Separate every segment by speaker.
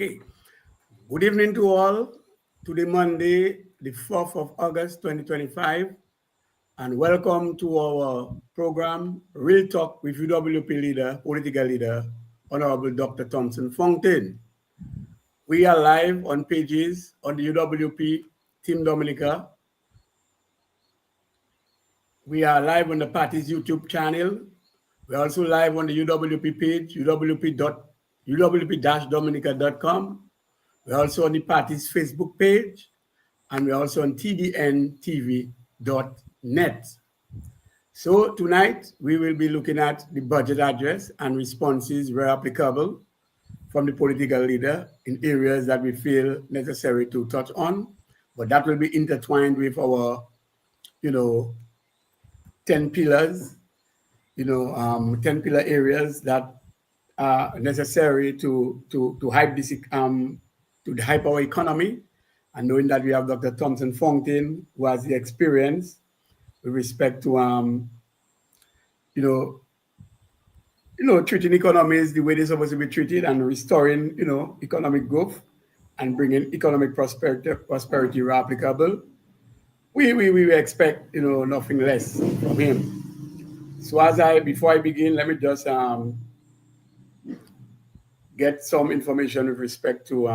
Speaker 1: Okay. Good evening to all. Today, Monday, the 4th of August, 2025, and welcome to our program, Real Talk with UWP leader, political leader, Honorable Dr. Thomson Fontaine. We are live on pages on the UWP Team Dominica. We are live on the party's YouTube channel. We're also live on the UWP page, uwp-dominica.com. We're also on the party's Facebook page, and we're also on tdntv.net. So tonight, we will be looking at the budget address and responses where applicable from the political leader in areas that we feel necessary to touch on, but that will be intertwined with our, 10 pillars, 10 pillar areas that are necessary to hype this to hype our economy, and knowing that we have Dr. Thomson Fontaine, who has the experience with respect to treating economies the way they're supposed to be treated and restoring economic growth and bringing economic prosperity where applicable. We expect nothing less from him. So before I begin, let me just get some information with respect to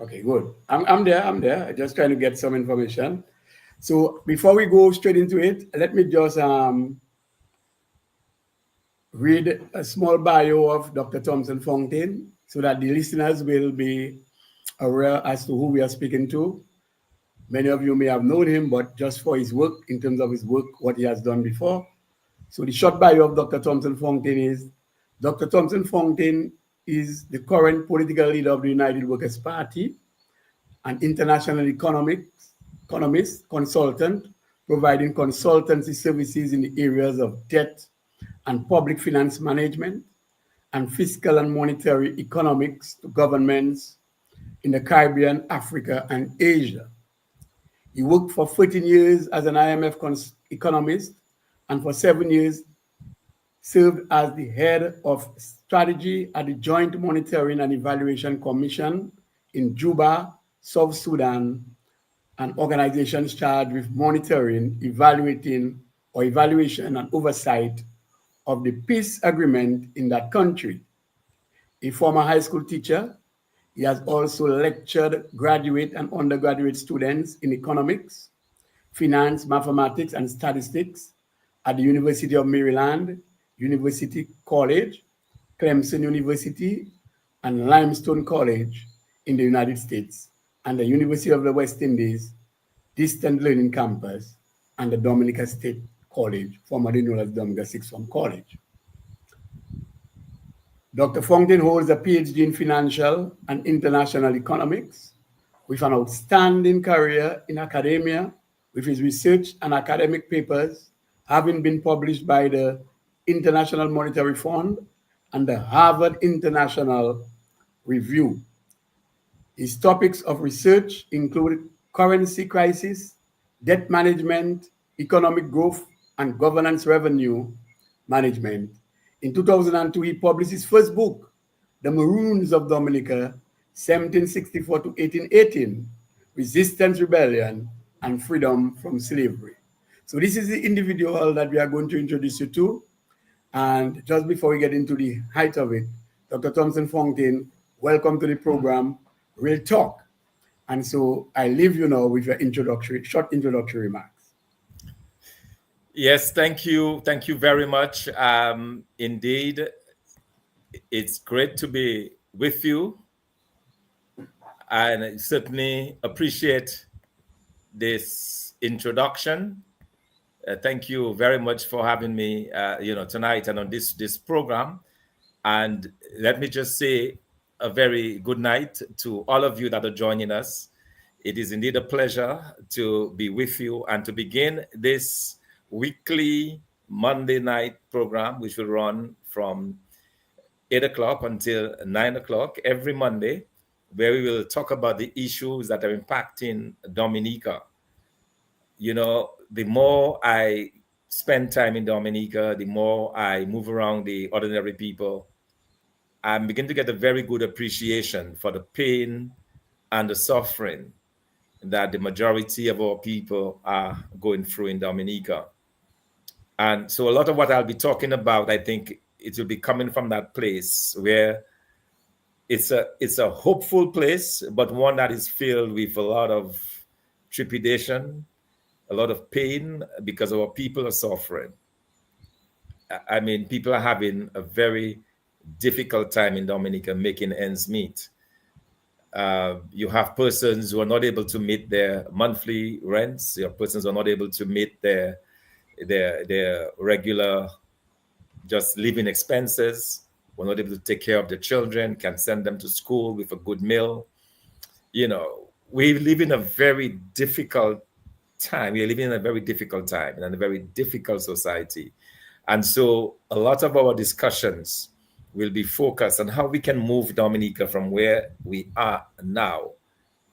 Speaker 1: okay, good. I'm there. I'm just trying to get some information. So before we go straight into it, let me just read a small bio of Dr. Thomson Fontaine so that the listeners will be aware as to who we are speaking to. Many of you may have known him, but just for his work, in terms of his work, what he has done before. So the short bio of Dr. Thomson Fontaine is, Dr. Thomson Fontaine is the current political leader of the United Workers' Party, an international economist, consultant, providing consultancy services in the areas of debt and public finance management and fiscal and monetary economics to governments in the Caribbean, Africa, and Asia. He worked for 14 years as an IMF economist and for 7 years served as the head of strategy at the Joint Monitoring and Evaluation Commission in Juba, South Sudan, and organizations charged with monitoring, evaluation and oversight of the peace agreement in that country. A former high school teacher, he has also lectured graduate and undergraduate students in economics, finance, mathematics, and statistics at the University of Maryland, University College, Clemson University, and Limestone College in the United States, and the University of the West Indies Distant Learning Campus, and the Dominica State College, formerly known as Dominica Sixth Form College. Dr. Fontaine holds a PhD in financial and international economics with an outstanding career in academia, with his research and academic papers having been published by the International Monetary Fund and the Harvard International Review. His topics of research include currency crisis, debt management, economic growth, and governance revenue management. In 2002, he published his first book, The Maroons of Dominica, 1764 to 1818, Resistance, Rebellion, and Freedom from Slavery. So this is the individual that we are going to introduce you to. And just before we get into the height of it, Dr. Thomson Fontaine, welcome to the program, Real Talk. And so I leave you now with your short introductory remarks.
Speaker 2: Yes, thank you. Thank you very much. Indeed, it's great to be with you. And I certainly appreciate this introduction. Thank you very much for having me, tonight and on this program. And let me just say a very good night to all of you that are joining us. It is indeed a pleasure to be with you and to begin this weekly Monday night program, which will run from 8 o'clock until 9 o'clock every Monday, where we will talk about the issues that are impacting Dominica. The more I spend time in Dominica, the more I move around the ordinary people, I begin to get a very good appreciation for the pain and the suffering that the majority of our people are going through in Dominica. And so a lot of what I'll be talking about, I think it will be coming from that place where it's a hopeful place, but one that is filled with a lot of trepidation, a lot of pain because our people are suffering. I mean, people are having a very difficult time in Dominica making ends meet. You have persons who are not able to meet their monthly rents. You have persons who are not able to meet their regular just living expenses. We're not able to take care of the children, can send them to school with a good meal. You know, we live in a very difficult time. We are living in a very difficult time and in a very difficult society. And so a lot of our discussions will be focused on how we can move Dominica from where we are now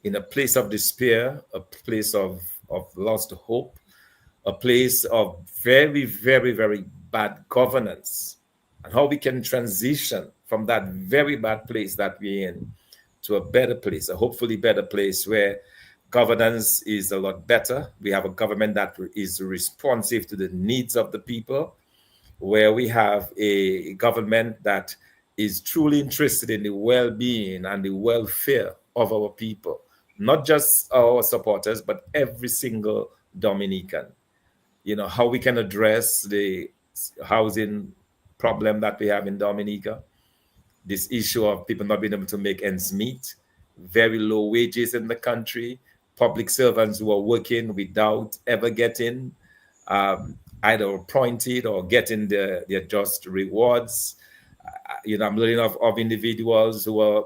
Speaker 2: in a place of despair, a place of lost hope, a place of very, very, very bad governance, and how we can transition from that very bad place that we're in to a better place, a hopefully better place where governance is a lot better. We have a government that is responsive to the needs of the people, where we have a government that is truly interested in the well-being and the welfare of our people, not just our supporters, but every single Dominican. You know, how we can address the housing problem that we have in Dominica, this issue of people not being able to make ends meet, very low wages in the country, public servants who are working without ever getting either appointed or getting their just rewards. You know, I'm learning of individuals who are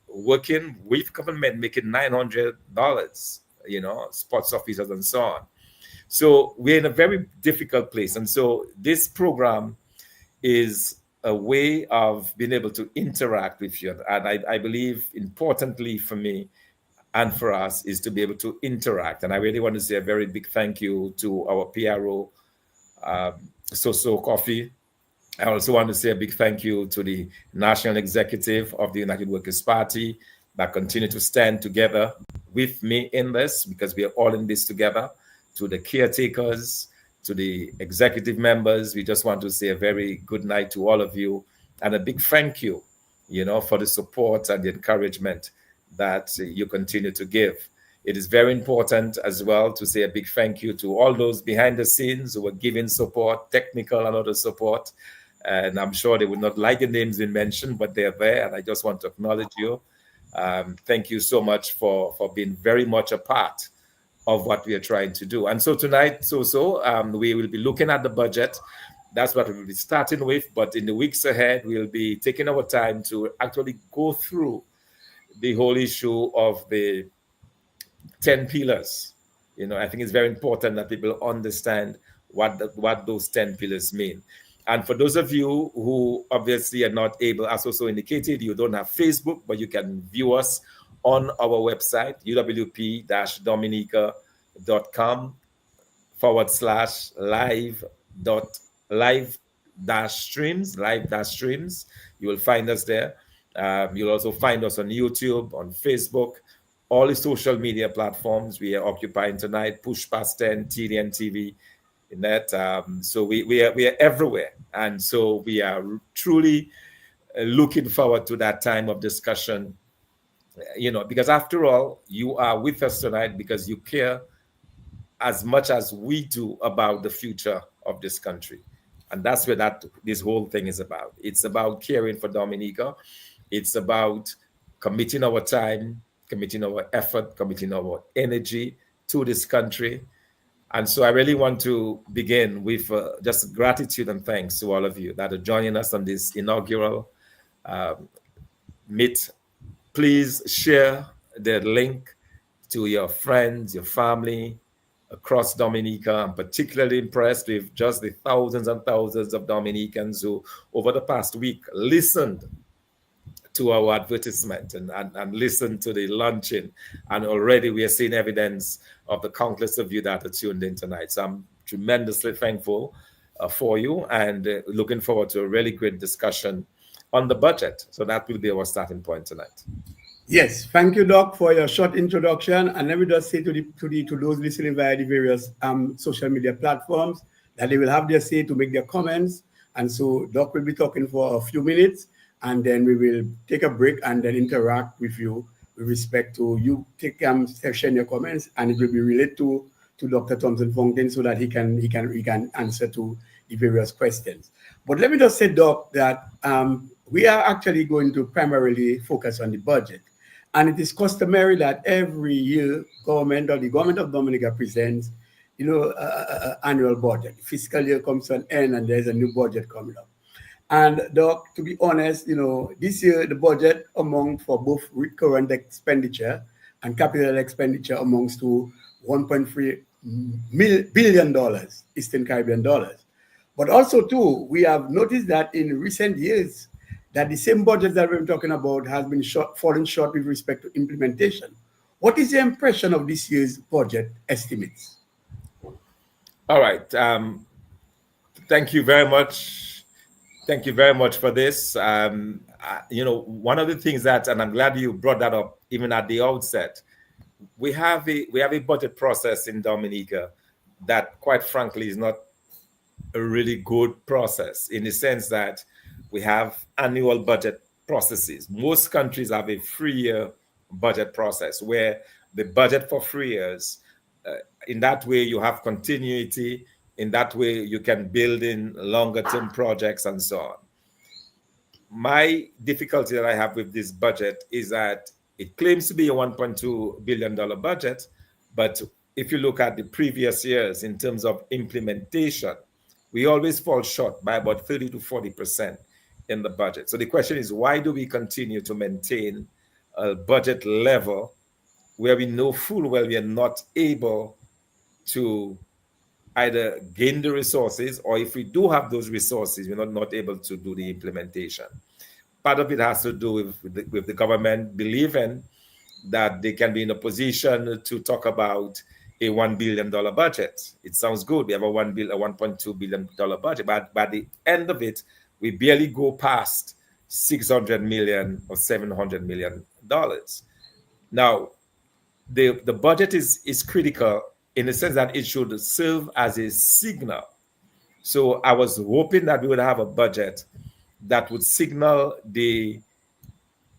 Speaker 2: working with government making $900, you know, sports officers and so on. So we're in a very difficult place. And so this program is a way of being able to interact with you. And I believe importantly for me and for us is to be able to interact. And I really want to say a very big thank you to our PRO, So Coffee. I also want to say a big thank you to the National Executive of the United Workers' Party that continue to stand together with me in this, because we are all in this together. To the caretakers, to the executive members, we just want to say a very good night to all of you and a big thank you, you know, for the support and the encouragement that you continue to give. It is very important as well to say a big thank you to all those behind the scenes who are giving support, technical and other support. And I'm sure they would not like the names we mentioned, but they're there. And I just want to acknowledge you. Thank you so much for being very much a part of what we are trying to do. And so tonight, we will be looking at the budget. That's what we'll be starting with. But in the weeks ahead, we'll be taking our time to actually go through the whole issue of the 10 pillars. You know, I think it's very important that people understand what those 10 pillars mean. And for those of you who obviously are not able, as also indicated, you don't have Facebook, but you can view us on our website, uwp-dominica.com/live-streams. You will find us there. You'll also find us on YouTube, on Facebook, all the social media platforms we are occupying tonight, Push Past 10, TDN TV, net. So we are everywhere. And so we are truly looking forward to that time of discussion, you know, because after all, you are with us tonight because you care as much as we do about the future of this country. And that's where this whole thing is about. It's about caring for Dominica. It's about committing our time, committing our effort, committing our energy to this country. And so I really want to begin with just gratitude and thanks to all of you that are joining us on this inaugural meet. Please share the link to your friends, your family across Dominica. I'm particularly impressed with just the thousands and thousands of Dominicans who, over the past week, listened to our advertisement and listen to the launching. And already we are seeing evidence of the countless of you that are tuned in tonight. So I'm tremendously thankful for you, and looking forward to a really great discussion on the budget. So that will be our starting point tonight.
Speaker 1: Yes, thank you, Doc, for your short introduction. And let me just say to those listening via the various social media platforms that they will have their say to make their comments. And so Doc will be talking for a few minutes, and then we will take a break and then interact with you with respect to you take section your comments, and it will be related to Dr. Thomson Fontaine so that he can answer to the various questions. But let me just say, Doc, that we are actually going to primarily focus on the budget. And it is customary that every year government or the government of Dominica presents, annual budget. Fiscal year comes to an end and there's a new budget coming up. And Doc, to be honest, this year the budget among for both recurrent expenditure and capital expenditure amounts to $1.3 billion Eastern Caribbean dollars. But also too, we have noticed that in recent years that the same budget that we're talking about has been falling short with respect to implementation. What is your impression of this year's budget estimates?
Speaker 2: All right. Thank you very much. Thank you very much for this. One of the things that, and I'm glad you brought that up even at the outset, we have a budget process in Dominica that, quite frankly, is not a really good process, in the sense that we have annual budget processes. Most countries have a 3-year budget process where the budget for 3 years, in that way you have continuity, in that way you can build in longer term projects and so on. My difficulty that I have with this budget is that it claims to be a $1.2 billion budget, but if you look at the previous years in terms of implementation, we always fall short by about 30 to 40% in the budget. So the question is, why do we continue to maintain a budget level where we know full well we are not able to either gain the resources, or if we do have those resources, we're not able to do the implementation? Part of it has to do with the government believing that they can be in a position to talk about a $1 billion budget. It sounds good. We have a $1.2 billion budget, but by the end of it, we barely go past 600 million or $700 million. Now, the budget is critical in the sense that it should serve as a signal. So I was hoping that we would have a budget that would signal the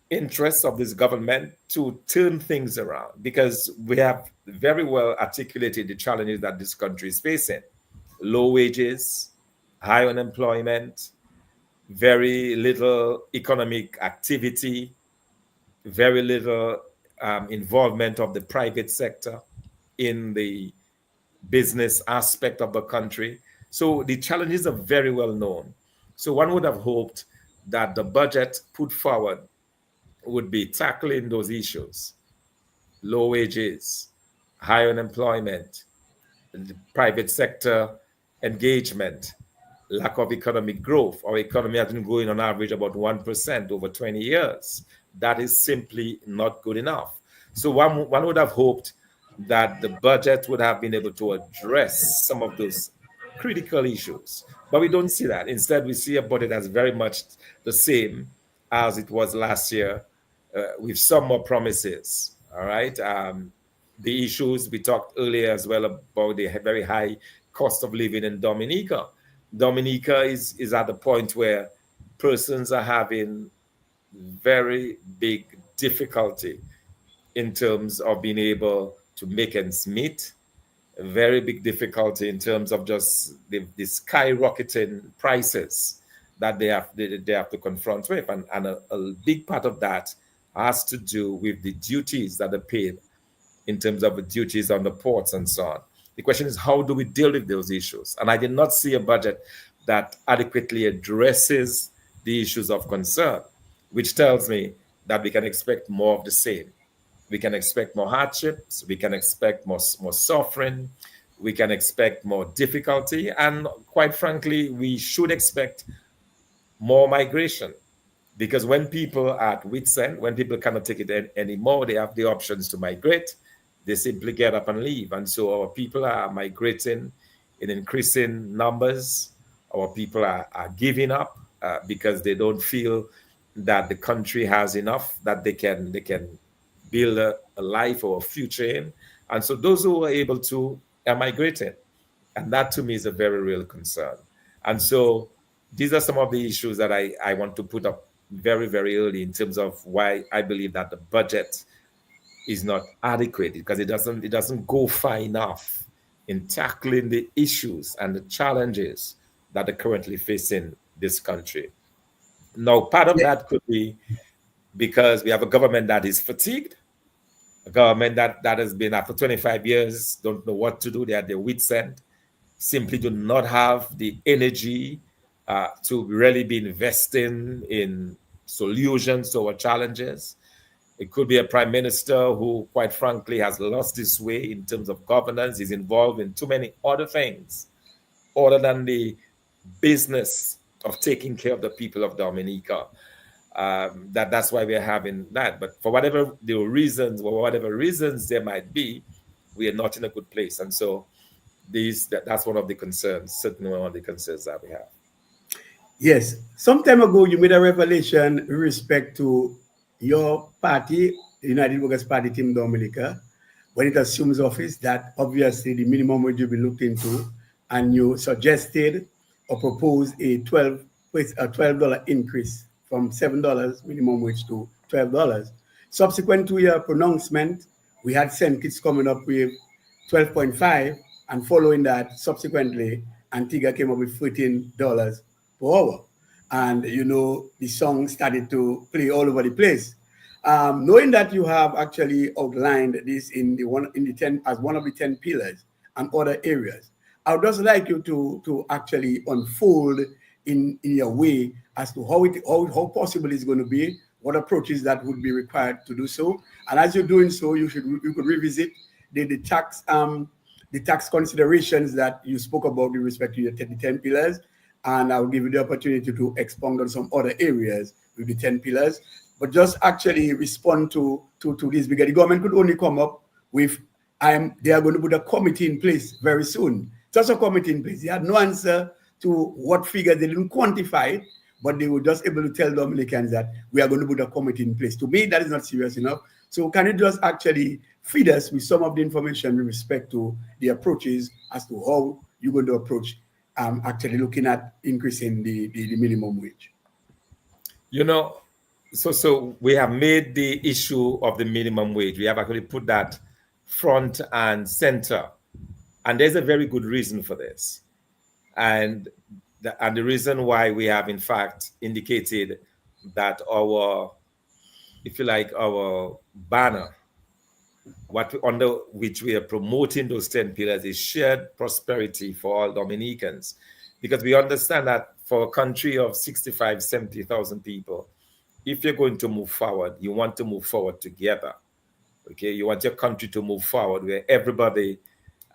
Speaker 2: interests of this government to turn things around, because we have very well articulated the challenges that this country is facing: low wages, high unemployment, very little economic activity, very little involvement of the private sector in the business aspect of the country. So the challenges are very well known. So one would have hoped that the budget put forward would be tackling those issues: low wages, high unemployment, the private sector engagement, lack of economic growth. Our economy has been growing on average about 1% over 20 years. That is simply not good enough. So one would have hoped that the budget would have been able to address some of those critical issues. But we don't see that. Instead, we see a budget that's very much the same as it was last year, with some more promises. All right. The issues we talked earlier as well about the very high cost of living in Dominica. Dominica is at the point where persons are having very big difficulty in terms of being able to make ends meet, a very big difficulty in terms of just the skyrocketing prices that they have to confront with. And a big part of that has to do with the duties that are paid in terms of the duties on the ports and so on. The question is, how do we deal with those issues? And I did not see a budget that adequately addresses the issues of concern, which tells me that we can expect more of the same. We can expect more hardships, we can expect more suffering, we can expect more difficulty, and quite frankly, we should expect more migration. Because when people are at wit's end, when people cannot take it anymore, they have the options to migrate. They simply get up and leave. And so our people are migrating in increasing numbers. Our people are giving up because they don't feel that the country has enough that they can build a life or a future in. And so those who are able to are migrating. And that to me is a very real concern. And so these are some of the issues that I want to put up very, very early in terms of why I believe that the budget is not adequate because it doesn't go far enough in tackling the issues and the challenges that are currently facing this country. Now, part of
Speaker 1: Yeah.
Speaker 2: that could be because we have a government that is fatigued, a government that has been after 25 years, don't know what to do. They are their wits end, simply do not have the energy to really be investing in solutions to our challenges. It could be a prime minister who, quite frankly, has lost his way in terms of governance. He's involved in too many other things other than the business of taking care of the people of Dominica. That's why we're having that. But for whatever the reasons, or whatever reasons there might be, we are not in a good place. And so that's one of the concerns, certainly one of the concerns that we have.
Speaker 1: Yes. Some time ago, you made a revelation with respect to your party, United Workers Party Team Dominica, when it assumes office, that obviously the minimum wage will be looked into, and you suggested or proposed a $12 increase from $7 minimum wage to $12. Subsequent to your pronouncement, we had St. Kitts coming up with 12.5, and following that, subsequently, Antigua came up with $14 per hour. And the song started to play all over the place. Knowing that you have actually outlined this in the 10 as one of the 10 pillars and other areas, I would just like you to actually unfold in your way as to how possible it's going to be, what approaches that would be required to do so, and as you're doing so, you could revisit the tax considerations that you spoke about with respect to the 10 pillars, and I'll give you the opportunity to expound on some other areas with the 10 pillars. But just actually respond to this, because the government could only come up with they are going to put a committee in place very soon. Just a committee in place. They had no answer to what figure. They didn't quantify it, but they were just able to tell Dominicans that we are going to put a committee in place. To me, that is not serious enough. So can you just actually feed us with some of the information with respect to the approaches as to how you're going to approach actually looking at increasing the minimum wage?
Speaker 2: You know, so we have made the issue of the minimum wage. We have actually put that front and center, and there's a very good reason for this. And the reason why we have in fact indicated that our, if you like, our banner, under which we are promoting those 10 pillars, is shared prosperity for all Dominicans, because we understand that for a country of 65, 70,000 people, if you're going to move forward, you want to move forward together. Okay, you want your country to move forward where everybody,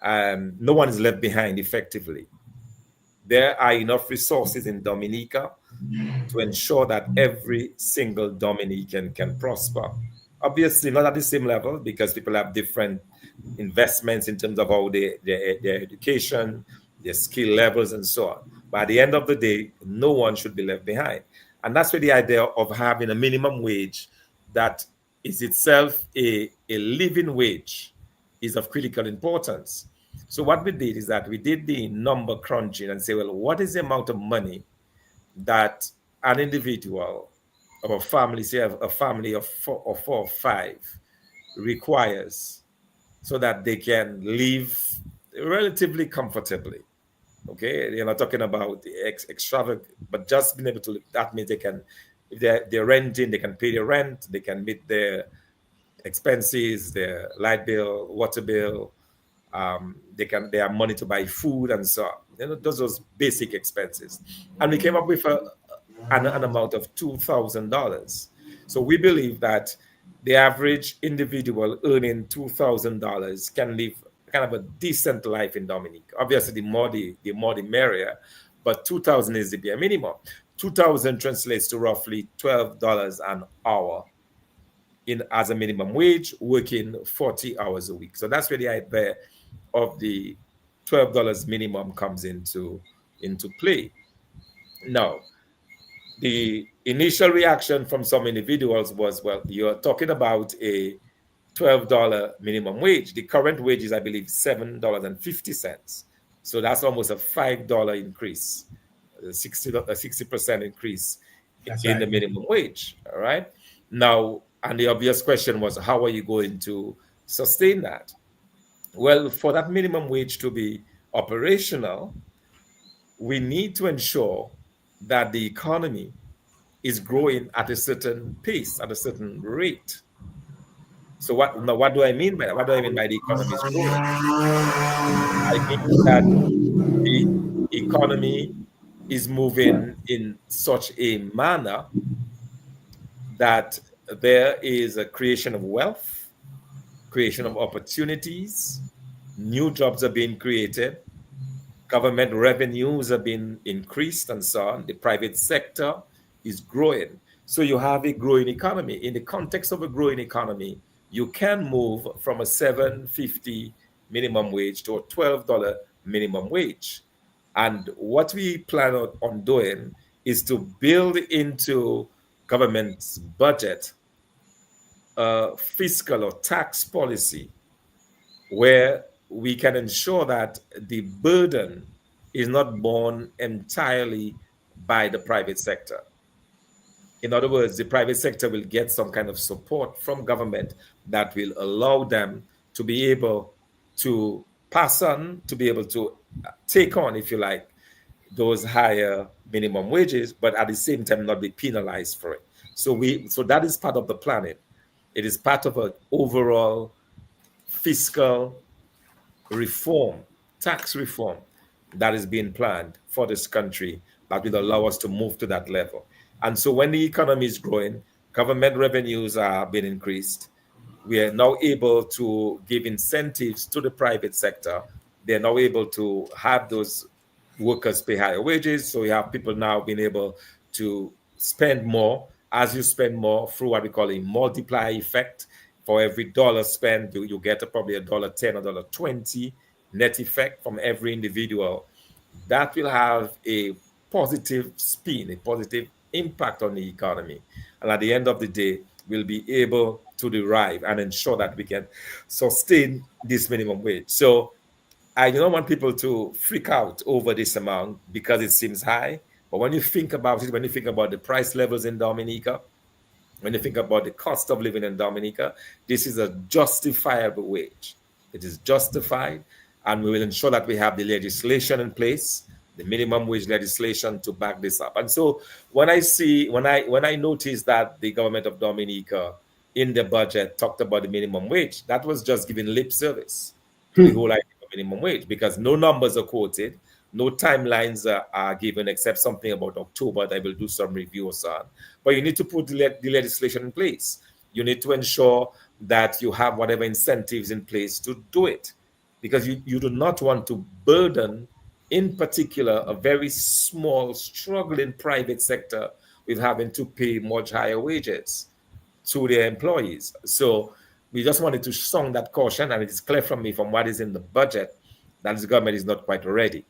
Speaker 2: no one is left behind effectively. There are enough resources in Dominica to ensure that every single Dominican can prosper. Obviously, not at the same level because people have different investments in terms of how their education, their skill levels, and so on. But at the end of the day, no one should be left behind. And that's where the idea of having a minimum wage that is itself a living wage is of critical importance. So what we did is that we did the number crunching and say, well, what is the amount of money that an individual or a family, say a family of four or five, requires so that they can live relatively comfortably. Okay, you're not talking about the extravagant, but just being able to live. That means they can, if they're renting, they can pay their rent, they can meet their expenses, their light bill, water bill. They have money to buy food and so on. Those basic expenses. And we came up with an amount of $2,000. So we believe that the average individual earning $2,000 can live kind of a decent life in Dominica. Obviously, the more the merrier, but 2,000 is the bare minimum. 2,000 translates to roughly $12 an hour in as a minimum wage, working 40 hours a week. So that's where the idea of the $12 minimum comes into play. Now, the initial reaction from some individuals was, well, you're talking about a $12 minimum wage. The current wage is, I believe, $7.50. So that's almost a $5 increase, a 60% increase
Speaker 1: That's
Speaker 2: in the
Speaker 1: right.
Speaker 2: minimum wage. All right. Now, and the obvious question was, how are you going to sustain that? Well, for that minimum wage to be operational, we need to ensure that the economy is growing at a certain pace, at a certain rate. So what do I mean by that? What do I mean by the economy is growing? I mean that the economy is moving in such a manner that there is a creation of wealth, creation of opportunities, new jobs are being created, government revenues have been increased and so on. The private sector is growing. So you have a growing economy. In the context of a growing economy, you can move from a 750 minimum wage to a $12 minimum wage. And what we plan on doing is to build into government's budget a fiscal or tax policy where we can ensure that the burden is not borne entirely by the private sector. In other words, the private sector will get some kind of support from government that will allow them to be able to pass on, to be able to take on, if you like, those higher minimum wages, but at the same time not be penalized for it. So that is part of the planning. It is part of an overall fiscal reform, tax reform that is being planned for this country that will allow us to move to that level. And so when the economy is growing, government revenues are being increased. We are now able to give incentives to the private sector. They're now able to have those workers pay higher wages. So we have people now being able to spend more. As you spend more through what we call a multiplier effect, for every dollar spent, you get probably $1.10 or $1.20 net effect from every individual. That will have a positive spin, a positive impact on the economy. And at the end of the day, we'll be able to derive and ensure that we can sustain this minimum wage. So I do not want people to freak out over this amount because it seems high. But when you think about it, when you think about the price levels in Dominica, when you think about the cost of living in Dominica, this is a justifiable wage. It is justified, and we will ensure that we have the legislation in place, the minimum wage legislation to back this up. And so when I noticed that the government of Dominica in the budget talked about the minimum wage, that was just giving lip service to the whole idea of minimum wage because no numbers are quoted, no timelines are given except something about October that will do some review or so on. But you need to put the legislation in place. You need to ensure that you have whatever incentives in place to do it because you do not want to burden, in particular, a very small, struggling private sector with having to pay much higher wages to their employees. So we just wanted to sound that caution, and it is clear from me from what is in the budget that the government is not quite ready.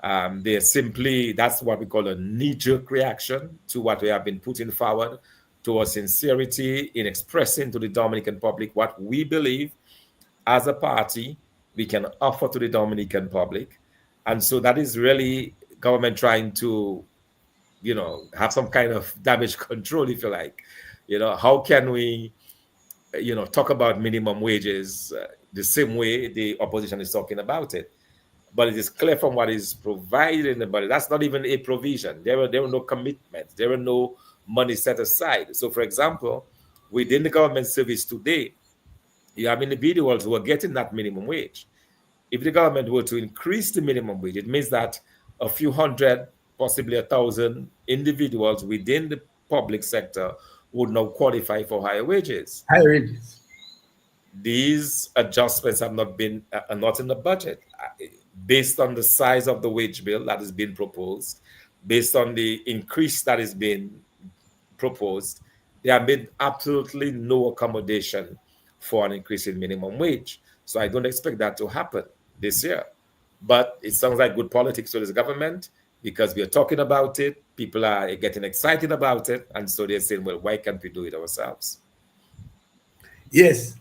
Speaker 2: They're simply, that's what we call a knee-jerk reaction to what we have been putting forward, to our sincerity in expressing to the Dominican public what we believe as a party we can offer to the Dominican public. And so that is really government trying to, have some kind of damage control, if you like. How can we, talk about minimum wages the same way the opposition is talking about it? But it is clear from what is provided in the budget. That's not even a provision. There were no commitments. There were no money set aside. So, for example, within the government service today, you have individuals who are getting that minimum wage. If the government were to increase the minimum wage, it means that a few hundred, possibly 1,000 individuals within the public sector would now qualify for higher wages.
Speaker 1: Higher wages.
Speaker 2: These adjustments have not been are not in the budget. Based on the size of the wage bill that is being proposed, based on the increase that is being proposed, there have been absolutely no accommodation for an increase in minimum wage. So I don't expect that to happen this year. But it sounds like good politics to this government because we are talking about it. People are getting excited about it. And so they're saying, well, why can't we do it ourselves?
Speaker 1: Yes,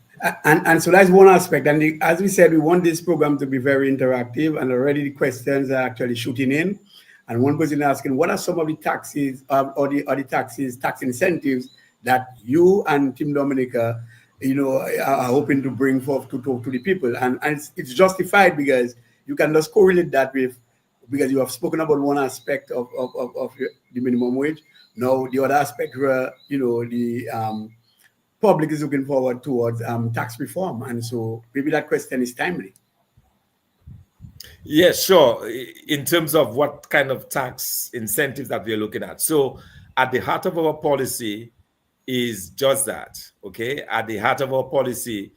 Speaker 1: and so that's one aspect. And as we said, we want this program to be very interactive, and already the questions are actually shooting in. And one person asking, what are some of the taxes or the taxes, tax incentives that you and Team Dominica, are hoping to bring forth to talk to the people? And it's justified because you can just correlate that with, because you have spoken about one aspect of the minimum wage. Now the other aspect where the public is looking forward towards tax reform, and so maybe that question is timely.
Speaker 2: Yes, sure. In terms of what kind of tax incentives that we're looking at. So, at the heart of our policy is just that. Okay. At the heart of our policy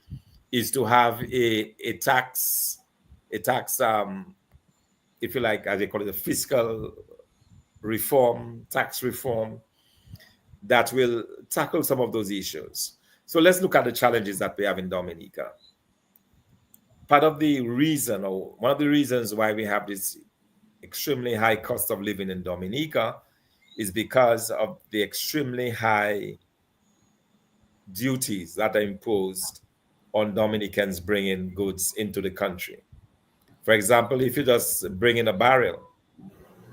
Speaker 2: is to have a tax, if you like, as they call it, a fiscal reform, tax reform that will tackle some of those issues. So let's look at the challenges that we have in Dominica. Part of the reason, or one of the reasons why we have this extremely high cost of living in Dominica is because of the extremely high duties that are imposed on Dominicans bringing goods into the country. For example, if you just bring in a barrel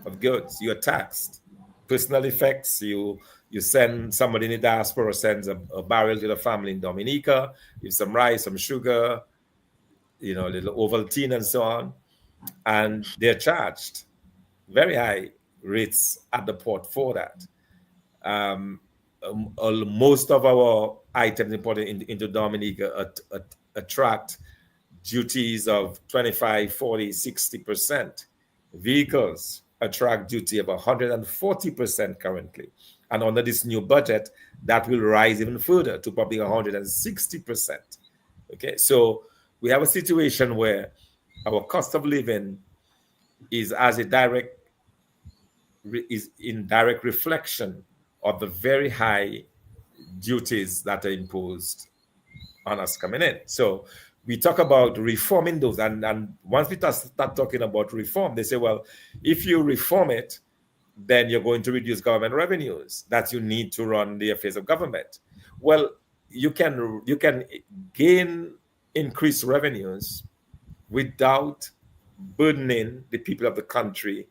Speaker 2: of goods, you're taxed. Personal effects, you send somebody in the diaspora sends a barrel to the family in Dominica, with some rice, some sugar, a little Ovaltine and so on, and they're charged very high rates at the port for that. Most of our items imported into Dominica attract duties of 25, 40, 60%. Vehicles attract duty of 140% currently. And under this new budget, that will rise even further to probably 160%. Okay, so we have a situation where our cost of living is in direct reflection of the very high duties that are imposed on us coming in. So we talk about reforming those, and once we start talking about reform, they say, well, if you reform it, then you're going to reduce government revenues that you need to run the affairs of government. Well, you can gain increased revenues without burdening the people of the country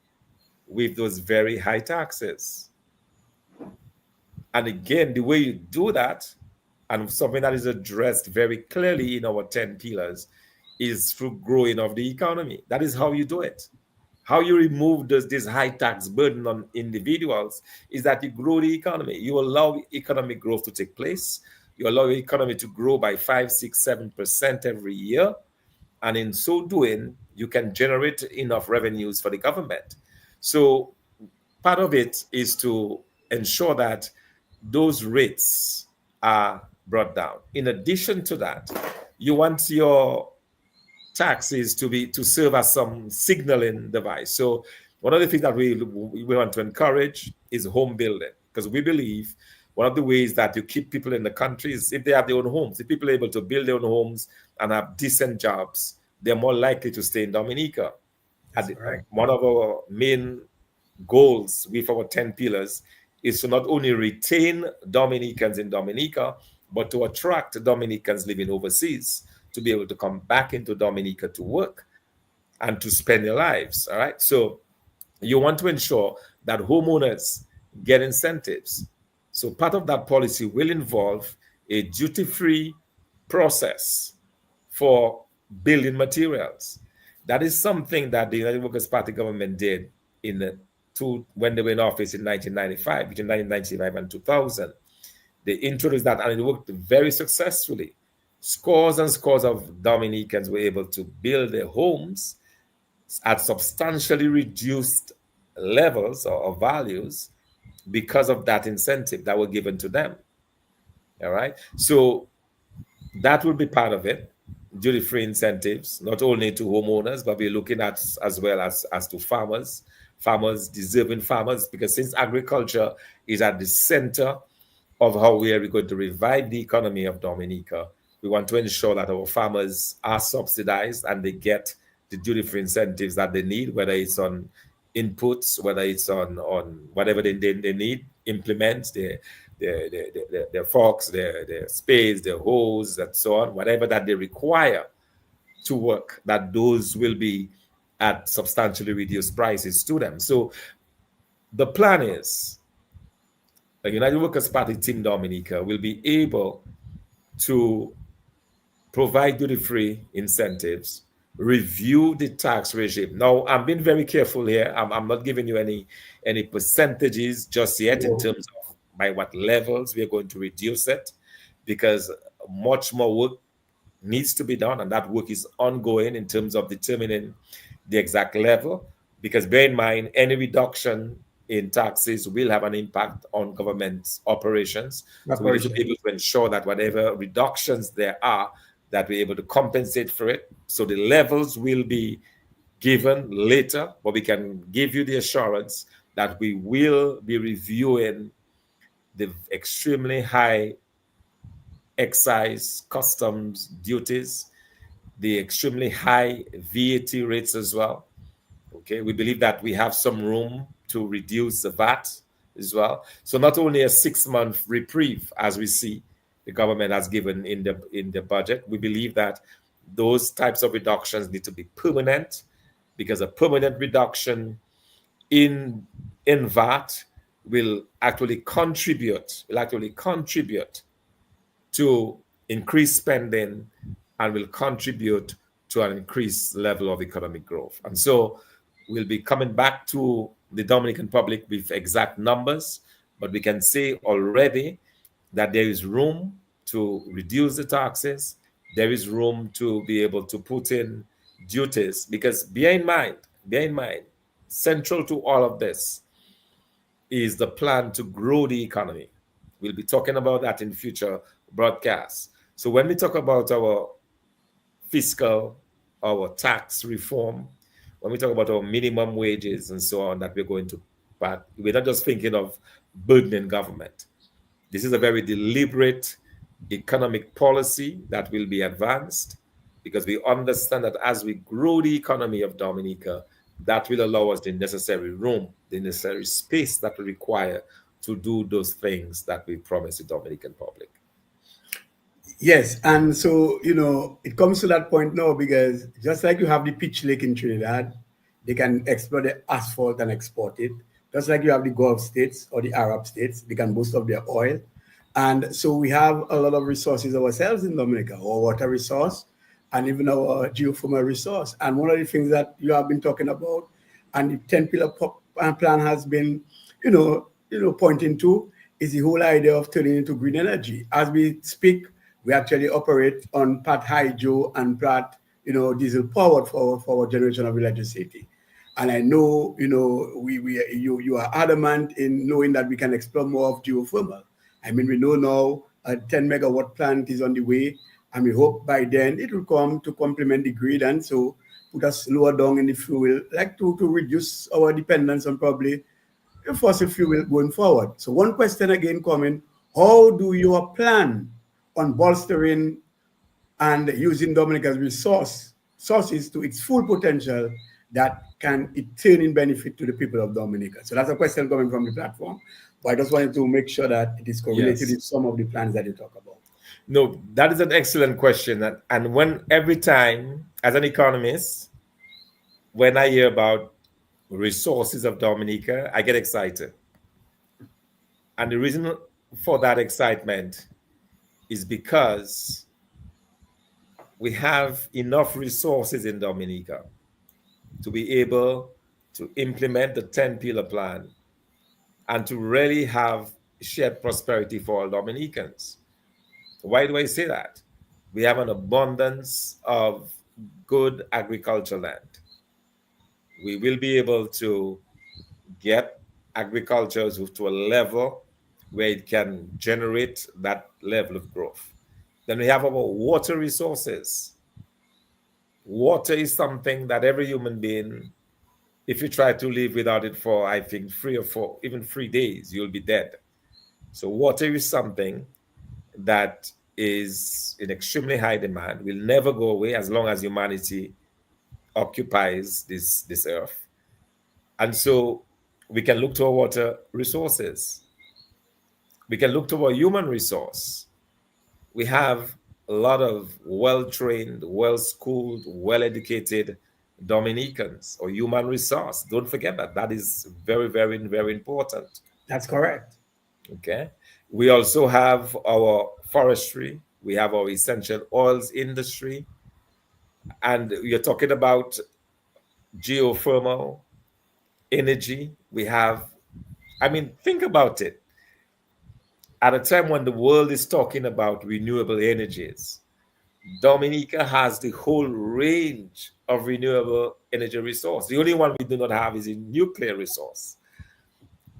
Speaker 2: with those very high taxes. And again, the way you do that, and something that is addressed very clearly in our 10 pillars, is through growing of the economy. That is how you do it. How you remove this high tax burden on individuals is that you grow the economy. You allow economic growth to take place. You allow the economy to grow by 5, 6, 7% every year. And in so doing, you can generate enough revenues for the government. So part of it is to ensure that those rates are brought down. In addition to that, you want your taxes to serve as some signaling device. So one of the things that we want to encourage is home building, because we believe one of the ways that you keep people in the country is if they have their own homes. If people are able to build their own homes and have decent jobs, they're more likely to stay in Dominica. One of our main goals with our 10 pillars is to not only retain Dominicans in Dominica, but to attract Dominicans living overseas to be able to come back into Dominica to work and to spend their lives. All right. So you want to ensure that homeowners get incentives. So part of that policy will involve a duty-free process for building materials. That is something that the United Workers' Party government did when they were in office in 1995, between 1995 and 2000. They introduced that, and it worked very successfully. Scores and scores of Dominicans were able to build their homes at substantially reduced levels or values because of that incentive that were given to them. All right. So that will be part of it. Duty-free incentives, not only to homeowners, but we're looking at as well as to farmers, deserving farmers, because since agriculture is at the center of how we are going to revive the economy of Dominica, we want to ensure that our farmers are subsidized and they get the duty-free incentives that they need, whether it's on inputs, whether it's on whatever they need, implements, their forks, their spades, their hoes, and so on, whatever that they require to work, that those will be at substantially reduced prices to them. So the plan is the United Workers' Party Team Dominica will be able to provide duty-free incentives, review the tax regime. Now, I'm being very careful here. I'm not giving you any percentages just yet in terms of by what levels we are going to reduce it, because much more work needs to be done, and that work is ongoing in terms of determining the exact level. Because bear in mind, any reduction in taxes will have an impact on government operations. So we need to be able to ensure that whatever reductions there are, that we're able to compensate for it. So the levels will be given later, but we can give you the assurance that we will be reviewing the extremely high excise customs duties, the extremely high VAT rates as well. Okay, we believe that we have some room to reduce the VAT as well. So not only a 6-month reprieve, as we see the government has given in the budget, we believe that those types of reductions need to be permanent, because a permanent reduction in VAT will actually contribute to increased spending and will contribute to an increased level of economic growth. And so we'll be coming back to the Dominican public with exact numbers, but we can say already that there is room to reduce the taxes. There is room to be able to put in duties, because bear in mind, central to all of this is the plan to grow the economy. We'll be talking about that in future broadcasts. So when we talk about our fiscal, our tax reform, when we talk about our minimum wages and so on that we're going to, but we're not just thinking of burdening government. This is a very deliberate economic policy that will be advanced, because we understand that as we grow the economy of Dominica, that will allow us the necessary room, the necessary space that we require to do those things that we promise the Dominican public.
Speaker 1: Yes, and so it comes to that point now, because just like you have the pitch lake in Trinidad, they can exploit the asphalt and export it. Just like you have the Gulf states or the Arab states, they can boast of their oil. And so we have a lot of resources ourselves in Dominica, our water resource and even our geothermal resource. And one of the things that you have been talking about, and the 10-pillar plan has been, pointing to, is the whole idea of turning into green energy. As we speak, we actually operate on part hydro and part, diesel powered for our generation of electricity. And I know, you are adamant in knowing that we can explore more of geothermal. I mean, we know now a 10 megawatt plant is on the way, and we hope by then it will come to complement the grid, and so put us lower down in the fuel, like to reduce our dependence on probably fossil fuel going forward. So one question again coming, how do you plan on bolstering and using Dominica's sources to its full potential that can it turn in benefit to the people of Dominica? So that's a question coming from the platform. But I just wanted to make sure that it is correlated with some of the plans that you talk about.
Speaker 2: No, that is an excellent question. And when every time, as an economist, when I hear about resources of Dominica, I get excited. And the reason for that excitement is because we have enough resources in Dominica to be able to implement the 10-pillar plan and to really have shared prosperity for all Dominicans. Why do I say that? We have an abundance of good agricultural land. We will be able to get agriculture to a level where it can generate that level of growth. Then we have our water resources. Water is something that every human being, if you try to live without it for, I think, 3 or 4, even 3 days, you'll be dead. So water is something that is in extremely high demand, will never go away as long as humanity occupies this earth. And so we can look to our water resources. We can look to our human resource. We have a lot of well-trained, well-schooled, well-educated Dominicans or human resource. Don't forget that. That is very, very, very important.
Speaker 1: That's correct.
Speaker 2: Okay. We also have our forestry. We have our essential oils industry. And you're talking about geothermal energy. We have, I mean, think about it. At a time when the world is talking about renewable energies, Dominica has the whole range of renewable energy resource. The only one we do not have is a nuclear resource,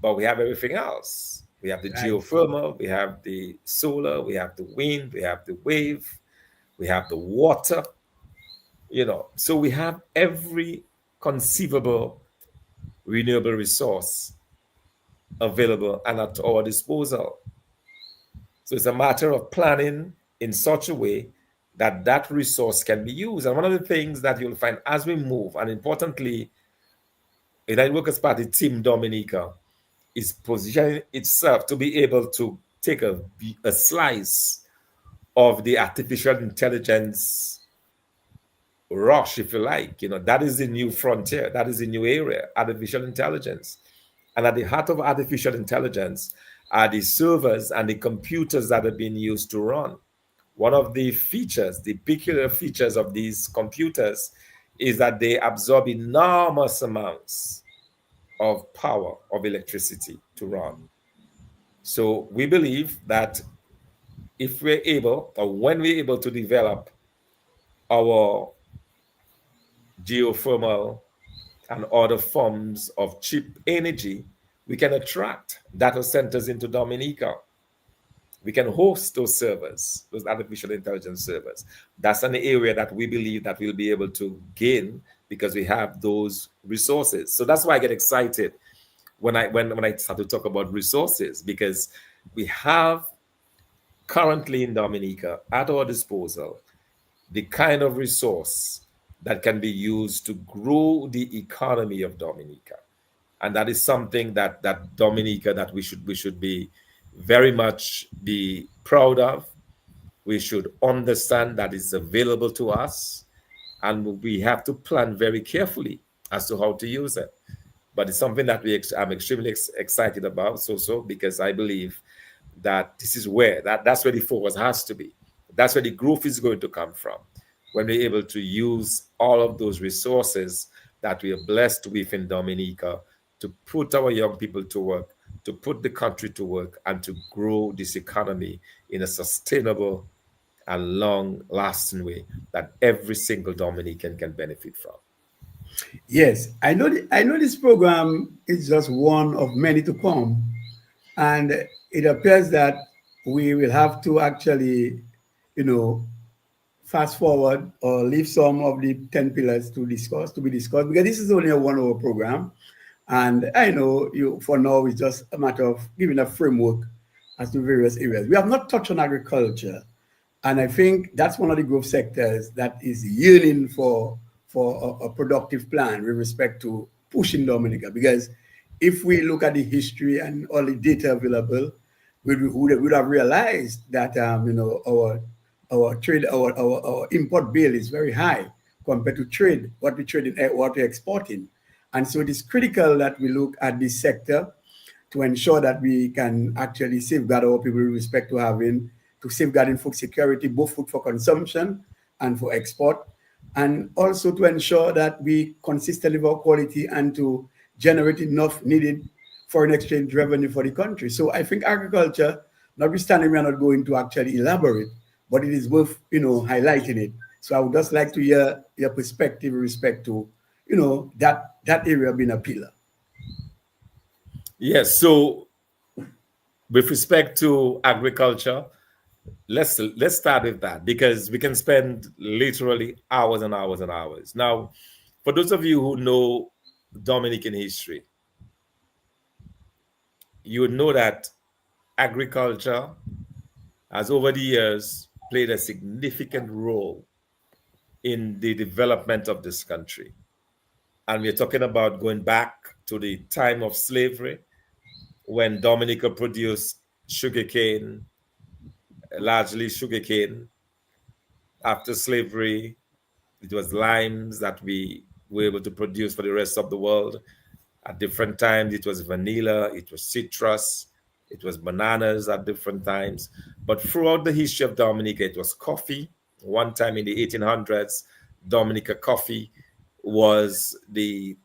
Speaker 2: but we have everything else. We have the
Speaker 1: Right.
Speaker 2: geothermal, we have the solar, we have the wind, we have the wave, we have the water, So we have every conceivable renewable resource available and at our disposal. So it's a matter of planning in such a way that that resource can be used. And one of the things that you'll find as we move, and importantly, United Workers Party Team Dominica is positioning itself to be able to take a slice of the artificial intelligence rush, if you like. That is the new frontier. That is the new area, artificial intelligence. And at the heart of artificial intelligence are the servers and the computers that are being used to run. One of the features, the peculiar features of these computers is that they absorb enormous amounts of power, of electricity to run. So we believe that if we're able, or when we're able to develop our geothermal and other forms of cheap energy, we can attract data centers into Dominica. We can host those servers, those artificial intelligence servers. That's an area that we believe that we'll be able to gain because we have those resources. So that's why I get excited when I start to talk about resources, because we have currently in Dominica at our disposal the kind of resource that can be used to grow the economy of Dominica. And that is something that Dominica that we should be very much be proud of. We should understand that it's available to us, and we have to plan very carefully as to how to use it. But it's something that I'm extremely excited about, because I believe that this is where that's where the focus has to be. That's where the growth is going to come from, when we're able to use all of those resources that we are blessed with in Dominica to put our young people to work, to put the country to work, and to grow this economy in a sustainable and long-lasting way that every single Dominican can benefit from.
Speaker 1: Yes, I know. I know this program is just one of many to come, and it appears that we will have to actually, you know, fast forward or leave some of the 10 pillars to be discussed, because this is only a 1 hour program. And I know you for now it's just a matter of giving a framework as to various areas. We have not touched on agriculture, and I think that's one of the growth sectors that is yearning for a productive plan with respect to pushing Dominica. Because if we look at the history and all the data available, we would have realized that our trade our import bill is very high compared to trade what we trade in what we're exporting, and so it is critical that we look at this sector to ensure that we can actually safeguard our people with respect to safeguarding food security, both food for consumption and for export, and also to ensure that we consistently have quality and to generate enough needed foreign exchange revenue for the country. So I think agriculture, notwithstanding we are not going to actually elaborate, but it is worth highlighting it. So I would just like to hear your perspective with respect to that area being a pillar.
Speaker 2: Yes. So with respect to agriculture, let's start with that, because we can spend literally hours and hours and hours. Now, for those of you who know Dominican history, you would know that agriculture has over the years played a significant role in the development of this country. And we're talking about going back to the time of slavery when Dominica produced sugarcane, largely sugarcane. After slavery, it was limes that we were able to produce for the rest of the world. At different times, it was vanilla, it was citrus, it was bananas at different times. But throughout the history of Dominica, it was coffee. One time in the 1800s, Dominica coffee was the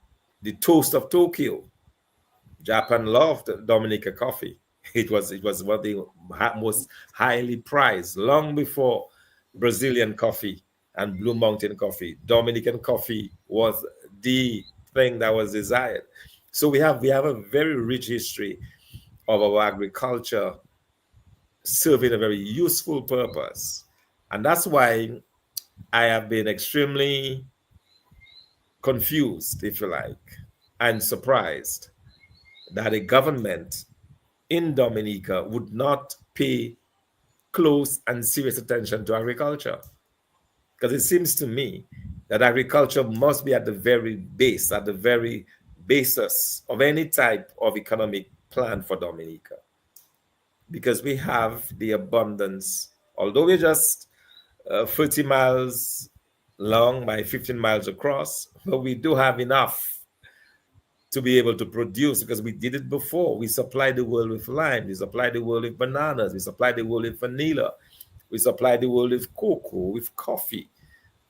Speaker 2: toast of Tokyo. Japan loved Dominica coffee. It was one of the most highly prized long before Brazilian coffee and Blue Mountain coffee. Dominican coffee was the thing that was desired. So we have a very rich history of our agriculture serving a very useful purpose. And that's why I have been extremely confused, if you like, and surprised that a government in Dominica would not pay close and serious attention to agriculture. Because it seems to me that agriculture must be at the very base, at the very basis of any type of economic plan for Dominica. Because we have the abundance, although we're just 30 miles long by 15 miles across, but we do have enough to be able to produce because we did it before. We supplied the world with lime, we supplied the world with bananas, we supplied the world with vanilla, we supplied the world with cocoa, with coffee,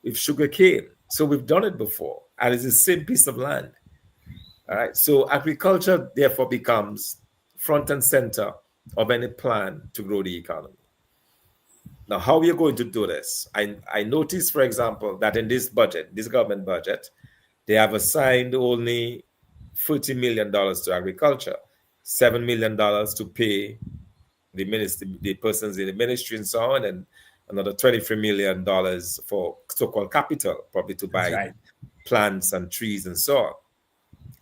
Speaker 2: with sugar cane. So we've done it before, and it's the same piece of land. All right. So agriculture therefore becomes front and center of any plan to grow the economy. Now, how we are going to do this? I noticed, for example, that in this budget, this government budget, they have assigned only $40 million to agriculture, $7 million to pay the minister, the persons in the ministry and so on, and another $23 million for so-called capital, probably to
Speaker 1: That's
Speaker 2: buy
Speaker 1: right.
Speaker 2: plants and trees and so on.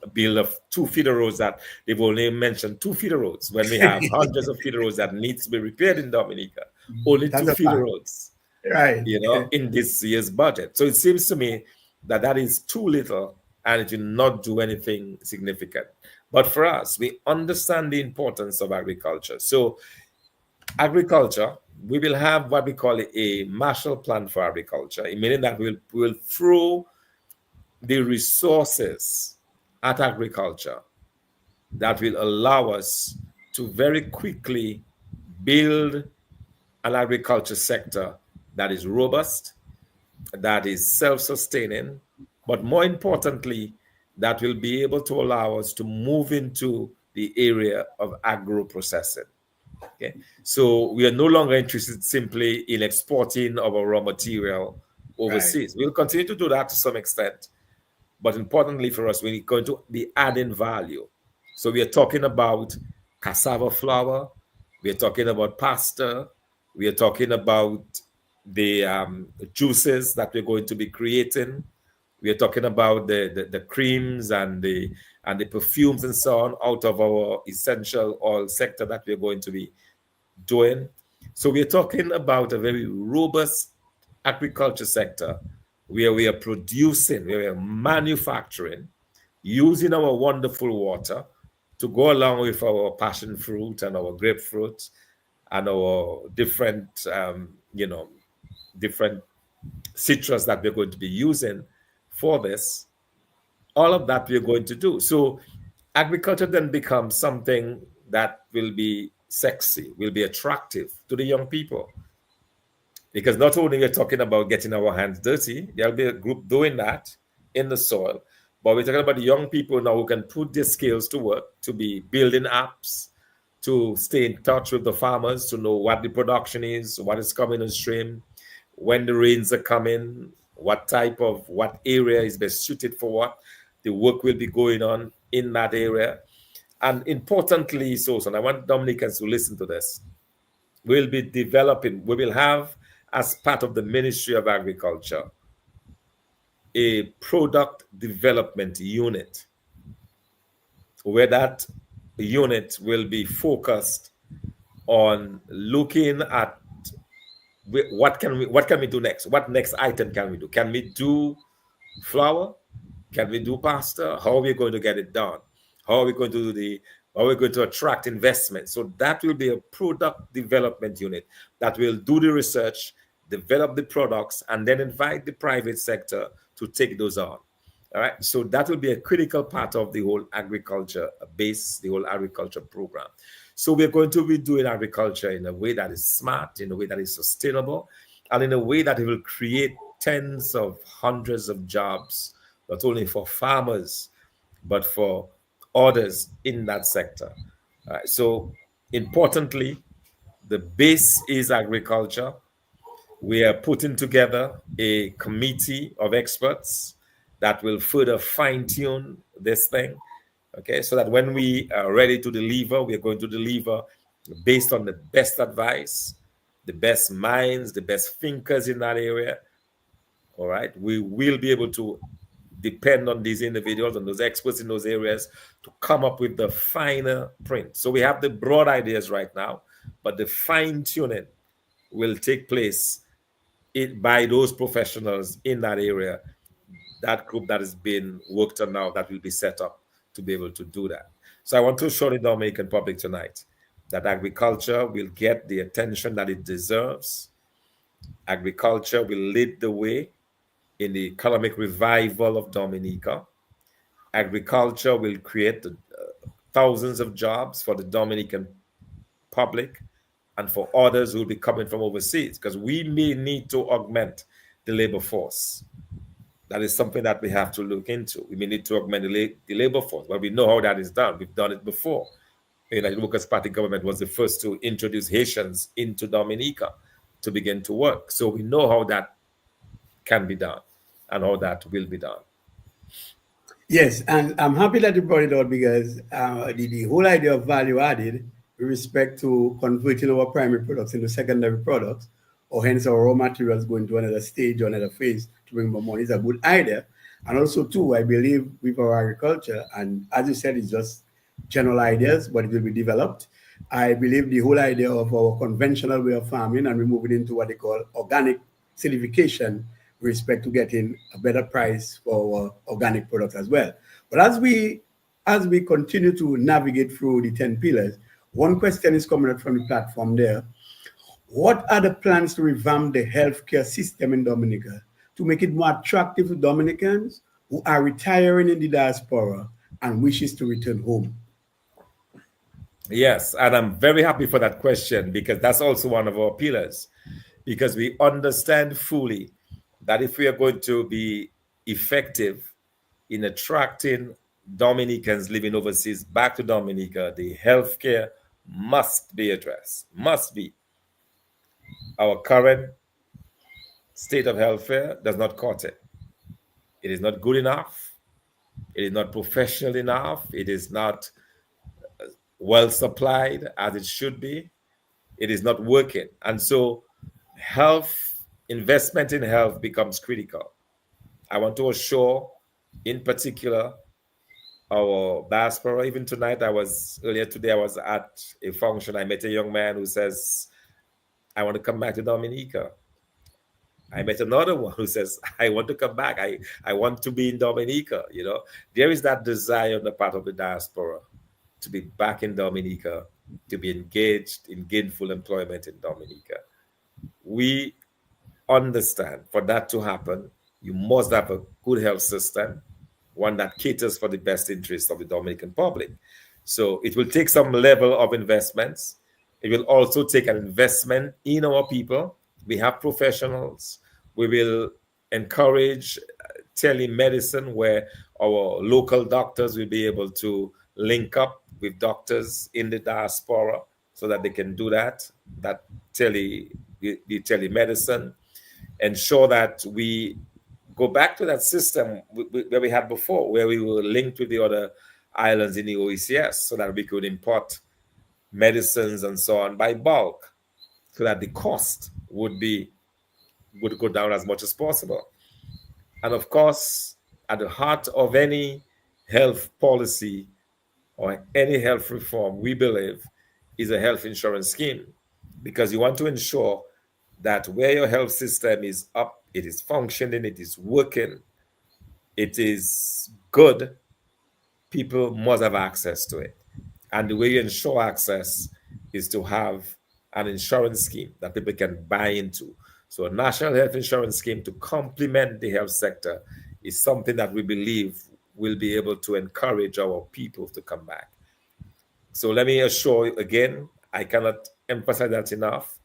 Speaker 2: A bill of 2 feeder roads that they've only mentioned 2 feeder roads when we have hundreds of feeder roads that needs to be repaired in Dominica. Only
Speaker 1: That's
Speaker 2: two
Speaker 1: a
Speaker 2: feeder
Speaker 1: fact.
Speaker 2: roads,
Speaker 1: Right.
Speaker 2: in this year's budget. So it seems to me that that is too little and it will not do anything significant. But for us, we understand the importance of agriculture. So agriculture, we will have what we call a Marshall Plan for agriculture, meaning that we'll throw the resources at agriculture that will allow us to very quickly build an agriculture sector that is robust, that is self-sustaining, but more importantly, that will be able to allow us to move into the area of agro-processing. Okay, so we are no longer interested simply in exporting our raw material
Speaker 1: Right.
Speaker 2: overseas. We'll continue to do that to some extent, but importantly for us, we're going to be adding value. So we are talking about cassava flour, we are talking about pasta, we are talking about the juices that we're going to be creating. We are talking about the creams and the perfumes and so on out of our essential oil sector that we're going to be doing. So we're talking about a very robust agriculture sector where we are producing, where we are manufacturing, using our wonderful water to go along with our passion fruit and our grapefruit and our different citrus that we're going to be using for this. All of that we're going to do. So agriculture then becomes something that will be sexy, will be attractive to the young people. Because not only we're talking about getting our hands dirty, there'll be a group doing that in the soil, but we're talking about the young people now who can put their skills to work, to be building apps, to stay in touch with the farmers, to know what the production is, what is coming on stream, when the rains are coming, what area is best suited for what. The work will be going on in that area. And importantly, so and I want Dominicans to listen to this, we will have, as part of the Ministry of Agriculture, a product development unit where that unit will be focused on looking at what can we do next? What next item can we do? Can we do flour? Can we do pasta? How are we going to get it done? How are we going to do the how are we going to attract investment? So that will be a product development unit that will do the research, develop the products, and then invite the private sector to take those on. All right. So that will be a critical part of the whole agriculture base, the whole agriculture program. So we're going to be doing agriculture in a way that is smart, in a way that is sustainable, and in a way that it will create tens of hundreds of jobs, not only for farmers, but for others in that sector. So importantly, the base is agriculture. We are putting together a committee of experts that will further fine tune this thing. Okay, so that when we are ready to deliver, we are going to deliver based on the best advice, the best minds, the best thinkers in that area. All right, we will be able to depend on these individuals and those experts in those areas to come up with the finer print. So we have the broad ideas right now, but the fine tuning will take place by those professionals in that area, that group that is being worked on now, that will be set up to be able to do that. So I want to show the Dominican public tonight that agriculture will get the attention that it deserves. Agriculture will lead the way in the economic revival of Dominica. Agriculture will create thousands of jobs for the Dominican public and for others who will be coming from overseas, because we may need to augment the labor force. That is something that we have to look into. We may need to augment the labor force, but we know how that is done. We've done it before. The United Workers' Party government was the first to introduce Haitians into Dominica to begin to work. So we know how that can be done and how that will be done.
Speaker 1: Yes, and I'm happy that you brought it out because the whole idea of value added with respect to converting our primary products into secondary products, or hence our raw materials going to another stage or another phase to bring more money is a good idea. And also, too, I believe with our agriculture, and as you said, it's just general ideas, but it will be developed. I believe the whole idea of our conventional way of farming and we moving into what they call organic certification with respect to getting a better price for our organic products as well. But as we continue to navigate through the 10 pillars, one question is coming out from the platform there. What are the plans to revamp the healthcare system in Dominica to make it more attractive to Dominicans who are retiring in the diaspora and wishes to return home?
Speaker 2: Yes, and I'm very happy for that question because that's also one of our pillars. Because we understand fully that if we are going to be effective in attracting Dominicans living overseas back to Dominica, the healthcare must be addressed, must be. Our current state of healthcare does not cut it. It is not good enough. It is not professional enough. It is not well supplied as it should be. It is not working. And so health, investment in health becomes critical. I want to assure, in particular, our diaspora. Even tonight, earlier today, I was at a function. I met a young man who says, I want to come back to Dominica. I met another one who says, I want to come back. I want to be in Dominica. There is that desire on the part of the diaspora to be back in Dominica, to be engaged in gainful employment in Dominica. We understand for that to happen, you must have a good health system, one that caters for the best interests of the Dominican public. So it will take some level of investments. It will also take an investment in our people. We have professionals. We will encourage telemedicine where our local doctors will be able to link up with doctors in the diaspora so that they can do that the telemedicine. Ensure that we go back to that system where we had before, where we were linked with the other islands in the OECS so that we could import medicines and so on by bulk so that the cost would go down as much as possible. And of course, at the heart of any health policy or any health reform, we believe, is a health insurance scheme, because you want to ensure that where your health system is up, it is functioning, it is working, it is good, people must have access to it. And the way you ensure access is to have an insurance scheme that people can buy into. So a national health insurance scheme to complement the health sector is something that we believe will be able to encourage our people to come back. So let me assure you again, I cannot emphasize that enough.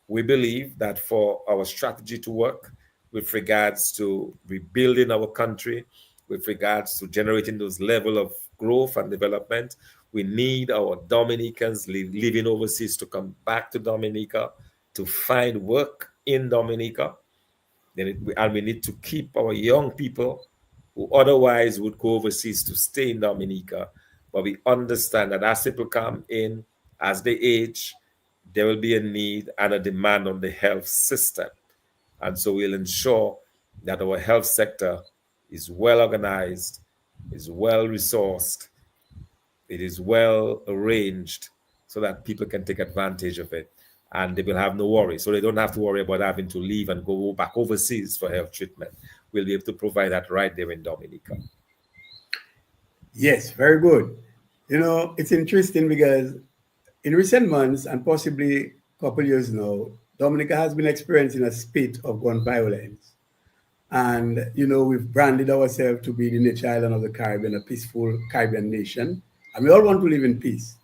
Speaker 2: We believe that for our strategy to work with regards to rebuilding our country, with regards to generating those level of growth and development, we need our Dominicans living overseas to come back to Dominica, to find work in Dominica, and we need to keep our young people who otherwise would go overseas to stay in Dominica. But we understand that as people come in, as they age, there will be a need and a demand on the health system. And so we'll ensure that our health sector is well organized, is well resourced, it is well arranged so that people can take advantage of it and they will have no worry. So they don't have to worry about having to leave and go back overseas for health treatment. We'll be able to provide that right there in Dominica.
Speaker 1: Yes, very good. You know, it's interesting because in recent months and possibly a couple years now, Dominica has been experiencing a spate of gun violence. And, you know, we've branded ourselves to be the nature island of the Caribbean, a peaceful Caribbean nation. And we all want to live in peace.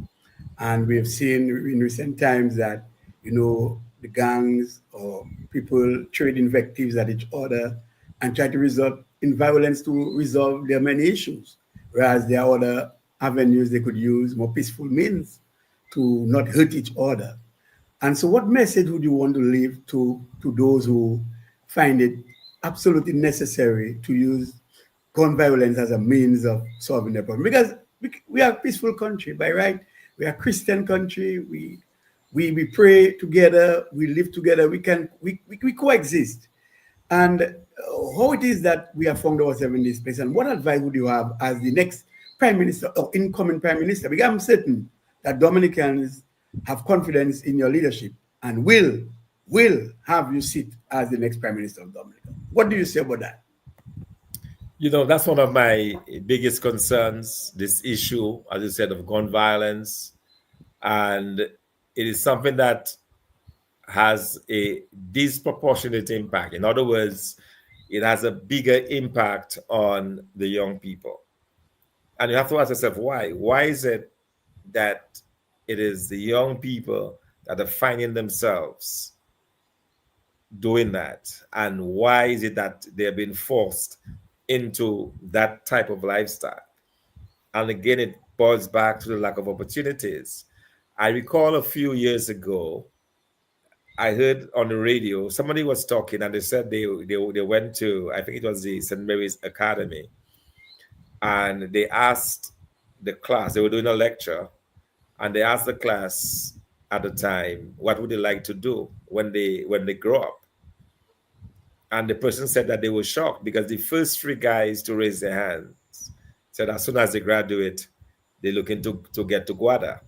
Speaker 1: And we have seen in recent times that, you know, the gangs or people trade invectives at each other and try to result in violence to resolve their many issues. Whereas there are other avenues they could use, more peaceful means to not hurt each other. And so, what message would you want to leave to those who find it absolutely necessary to use gun violence as a means of solving the problem? Because we are a peaceful country, by right. We are a Christian country. We pray together. We live together. We coexist. And how it is that we have found ourselves in this place, and what advice would you have as the next prime minister or incoming prime minister? Because I'm certain that Dominicans have confidence in your leadership and will have you sit as the next prime minister of Dominica. What do you say about that?
Speaker 2: You know, that's one of my biggest concerns, this issue, as you said, of gun violence. And it is something that has a disproportionate impact. In other words, it has a bigger impact on the young people. And you have to ask yourself, why? Why is it that it is the young people that are finding themselves doing that? And why is it that they're being forced into that type of lifestyle? And again, it boils back to the lack of opportunities. I recall a few years ago, I heard on the radio, somebody was talking and they said they went to, I think it was the St. Mary's Academy, and they asked the class, they were doing a lecture, and they asked the class at the time, what would they like to do when they grow up? And the person said that they were shocked because the first three guys to raise their hands said as soon as they graduate, they're looking to get to Guada.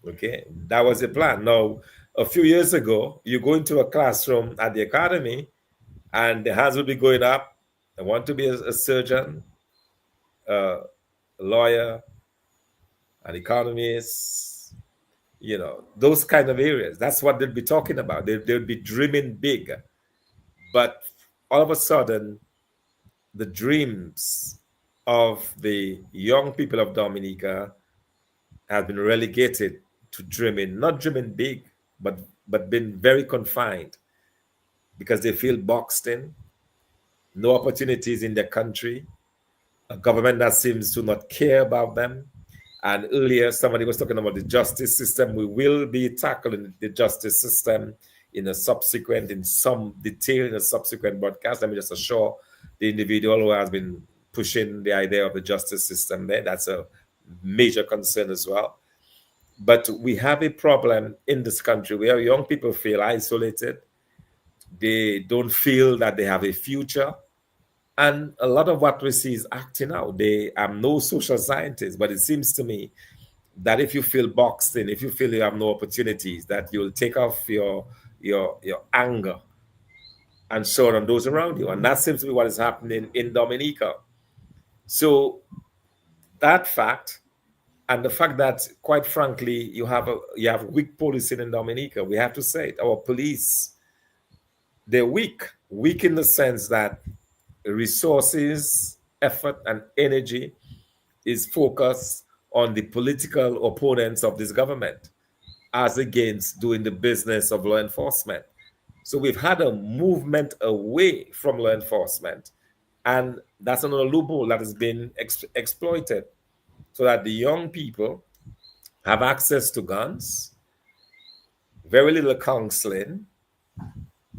Speaker 2: Okay, that was the plan. Now, a few years ago, you go into a classroom at the academy and the hands will be going up. I want to be a surgeon, a lawyer, an economist, you know, those kind of areas. That's what they'll be talking about. They'll be dreaming big. But all of a sudden, the dreams of the young people of Dominica have been relegated to dreaming, not dreaming big, but been very confined because they feel boxed in, no opportunities in their country, a government that seems to not care about them. And earlier, somebody was talking about the justice system. We will be tackling the justice system in some detail in a subsequent broadcast. Let me just assure the individual who has been pushing the idea of the justice system there. That's a major concern as well. But we have a problem in this country where young people feel isolated. They don't feel that they have a future. And a lot of what we see is acting out. I'm no social scientist, but it seems to me that if you feel boxed in, if you feel you have no opportunities, that you'll take off your your anger, and so on those around you. And that seems to be what is happening in Dominica. So that fact, and the fact that, quite frankly, you have weak policing in Dominica. We have to say it. Our police, they're weak in the sense that resources, effort, and energy is focused on the political opponents of this government as against doing the business of law enforcement. So we've had a movement away from law enforcement, and that's another loophole that has been exploited, so that the young people have access to guns, very little counseling,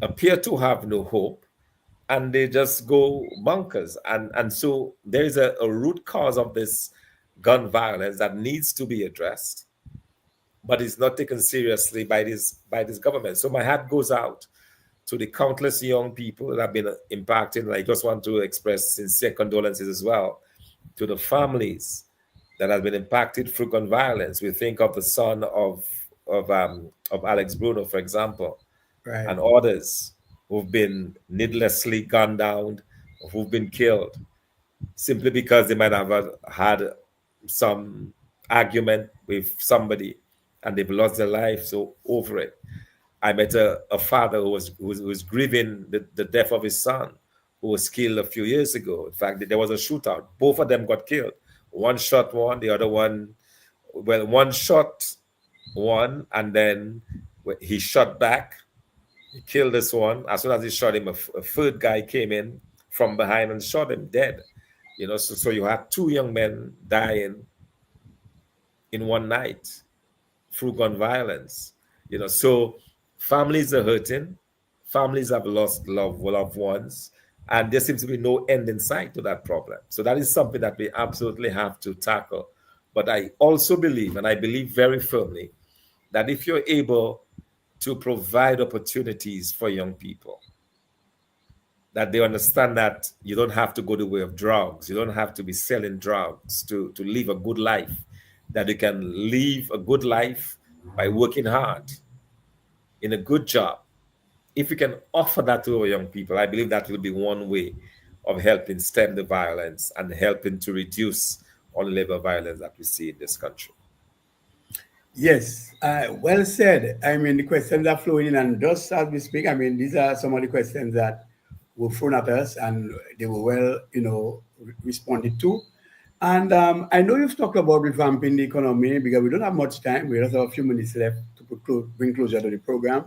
Speaker 2: appear to have no hope, and they just go bonkers. And so there is a root cause of this gun violence that needs to be addressed, but it's not taken seriously by this government. So my hat goes out to the countless young people that have been impacted. And I just want to express sincere condolences as well to the families that have been impacted through gun violence. We think of the son of Alex Bruno, for example,
Speaker 1: Right.
Speaker 2: and others who've been needlessly gunned down, who've been killed simply because they might have had some argument with somebody and they've lost their life so over it. I met a father who was grieving the death of his son, who was killed a few years ago. In fact, there was a shootout. Both of them got killed. One shot one, the other one, well, one shot one, and then he shot back. He killed this one. As soon as he shot him, a third guy came in from behind and shot him dead. So you had two young men dying in one night through gun violence. So families are hurting, families have lost loved ones, and there seems to be no end in sight to that problem. So that is something that we absolutely have to tackle. But I also believe, and I believe very firmly, that if you're able to provide opportunities for young people, that they understand that you don't have to go the way of drugs, you don't have to be selling drugs to live a good life, that you can live a good life by working hard in a good job. If we can offer that to our young people, I believe that will be one way of helping stem the violence and helping to reduce on level violence that we see in this country.
Speaker 1: Yes, well said. I mean, the questions are flowing in, and just as we speak, I mean, these are some of the questions that were thrown at us, and they were well, responded to. And I know you've talked about revamping the economy because we don't have much time. We just have a few minutes left to bring closure to the program.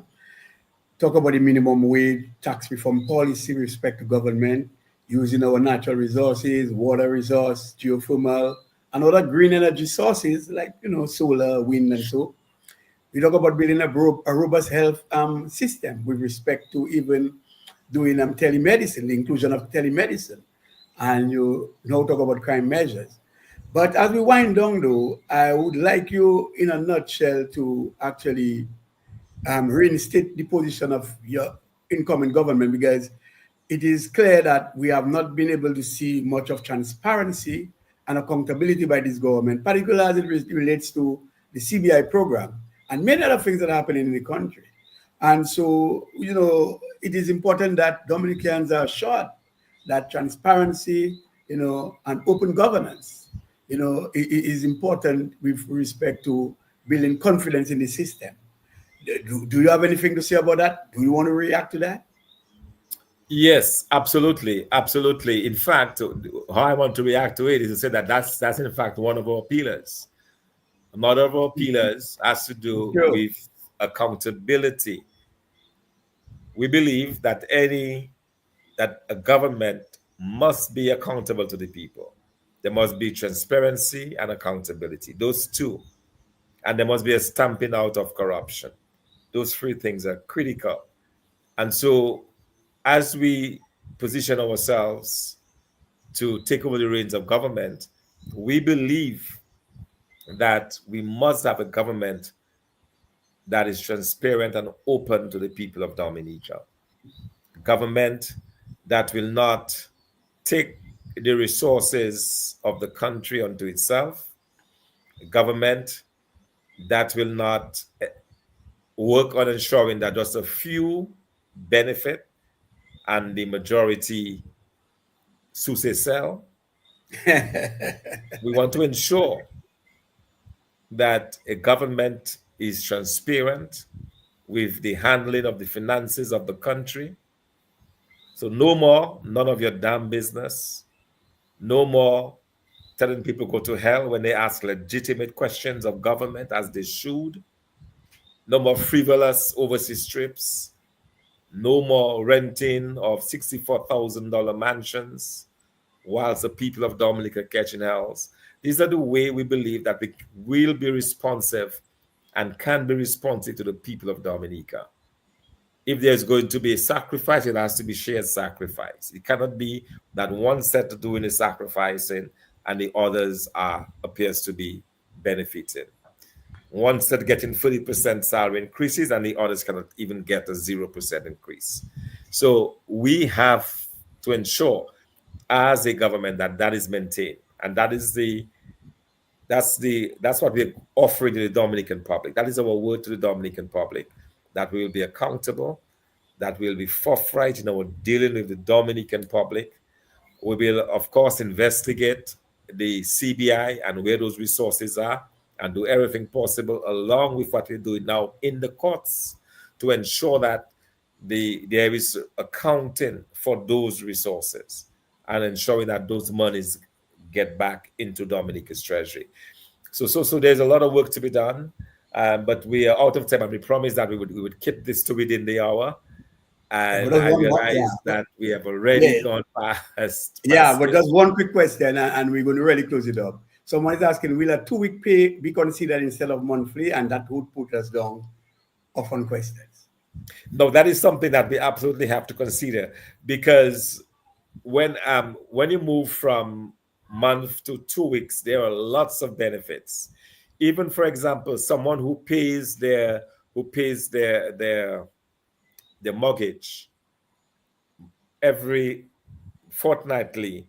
Speaker 1: Talk about the minimum wage, tax reform policy with respect to government, using our natural resources, water resource, geothermal, and other green energy sources like, solar, wind, and so. We talk about building a robust health system with respect to even doing telemedicine, the inclusion of telemedicine. And you now talk about crime measures. But as we wind down, though, I would like you, in a nutshell, to actually reinstate the position of your incoming government, because it is clear that we have not been able to see much of transparency and accountability by this government, particularly as it relates to the CBI program and many other things that are happening in the country. And so, it is important that Dominicans are assured that transparency, and open governance, is important with respect to building confidence in the system. Do you have anything to say about that? Do you want to react to that?
Speaker 2: Yes, absolutely, absolutely. In fact, how I want to react to it is to say that that's in fact one of our pillars. Another of our pillars has to do
Speaker 1: Sure.
Speaker 2: with accountability. We believe that a government must be accountable to the people. There must be transparency and accountability. Those two. And there must be a stamping out of corruption. Those three things are critical. And so, as we position ourselves to take over the reins of government, we believe that we must have a government that is transparent and open to the people of Dominica. Government that will not take the resources of the country unto itself. A government that will not work on ensuring that just a few benefit and the majority sue sell. We want to ensure that a government is transparent with the handling of the finances of the country. So no more, none of your damn business. No more telling people go to hell when they ask legitimate questions of government as they should. No more frivolous overseas trips. No more renting of $64,000 mansions whilst the people of Dominica are catching hells. These are the way we believe that we will be responsive and can be responsive to the people of Dominica. If there's going to be a sacrifice, it has to be shared sacrifice. It cannot be that one set of doing the sacrificing and the others appears to be benefiting. One set getting 30% salary increases and the others cannot even get a 0% increase. So we have to ensure as a government that that is maintained, and that's what we're offering to the Dominican public. That is our word to the Dominican public, that we will be accountable, that we'll be forthright in our dealing with the Dominican public. We will, of course, investigate the CBI and where those resources are and do everything possible along with what we're doing now in the courts to ensure that there is accounting for those resources and ensuring that those monies get back into Dominica's treasury. So there's a lot of work to be done, but we are out of time, and we promised that we would keep this to within the hour. And I realize that we have already gone past.
Speaker 1: Yeah, but just one quick question, and we're going to really close it up. Someone is asking, will a 2-week pay be considered instead of monthly? And that would put us down off on questions.
Speaker 2: No, that is something that we absolutely have to consider, because when you move from month to 2 weeks, there are lots of benefits. Even, for example, someone who pays their mortgage every fortnightly,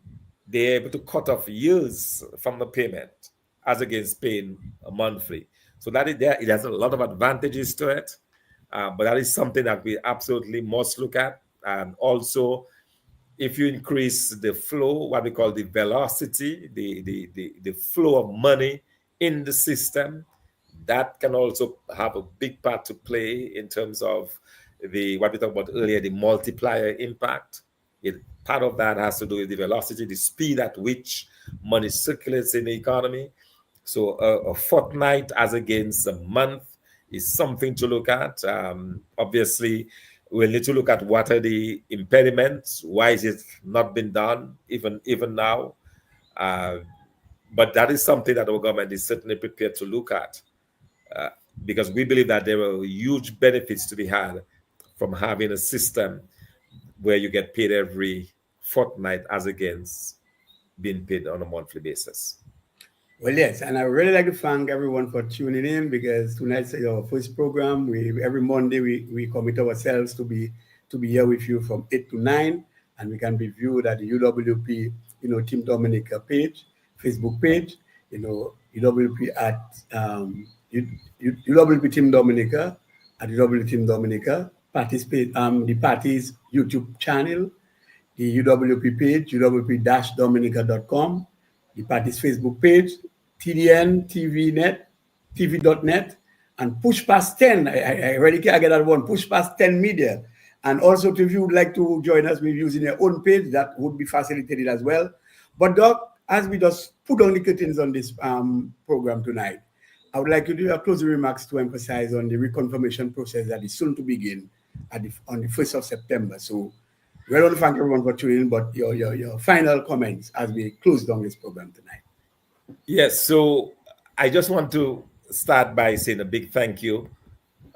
Speaker 2: they're able to cut off years from the payment as against paying monthly. So that is there. It has a lot of advantages to it, but that is something that we absolutely must look at. And also, if you increase the flow, what we call the velocity, the flow of money in the system, that can also have a big part to play in terms of what we talked about earlier, the multiplier impact. Part of that has to do with the velocity, the speed at which money circulates in the economy. So a fortnight as against a month is something to look at. Obviously, we'll need to look at what are the impediments. Why is it not been done even now? But that is something that our government is certainly prepared to look at, because we believe that there are huge benefits to be had from having a system where you get paid every fortnight as against being paid on a monthly basis.
Speaker 1: Well, yes, and I really like to thank everyone for tuning in, because tonight's our first program. Every Monday we commit ourselves to be here with you from 8 to 9, and we can be viewed at the UWP Team Dominica page, Facebook page, UWP at UWP Team Dominica at UWP Team Dominica. Participate the party's YouTube channel, the UWP page, uwp-dominica.com, the party's Facebook page, TDN, TV.net, and Push Past 10. I really can't get that one, Push Past 10 Media. And also, if you would like to join us with using your own page, that would be facilitated as well. But Doc, as we just put on the curtains on this program tonight, I would like you to do your closing remarks to emphasize on the reconfirmation process that is soon to begin on the 1st of September. So we want to thank everyone for tuning in, but your final comments as we close down this program tonight.
Speaker 2: Yes, so I just want to start by saying a big thank you,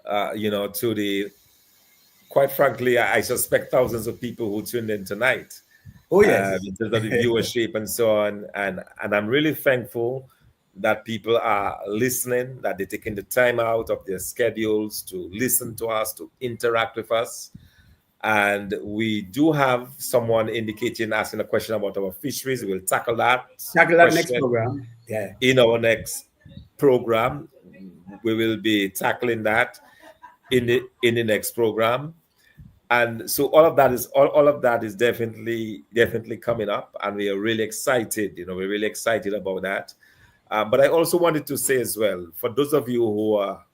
Speaker 2: to the, quite frankly, I suspect thousands of people who tuned in tonight.
Speaker 1: Oh, yes.
Speaker 2: In terms of the viewership and so on. And I'm really thankful that people are listening, that they're taking the time out of their schedules to listen to us, to interact with us. And we do have someone asking a question about our fisheries. We'll tackle that.
Speaker 1: Next program. Yeah.
Speaker 2: In our next program, we will be tackling that. in the next program. And so all of that is definitely coming up, and we are really excited. We're really excited about that. But I also wanted to say as well, for those of you who are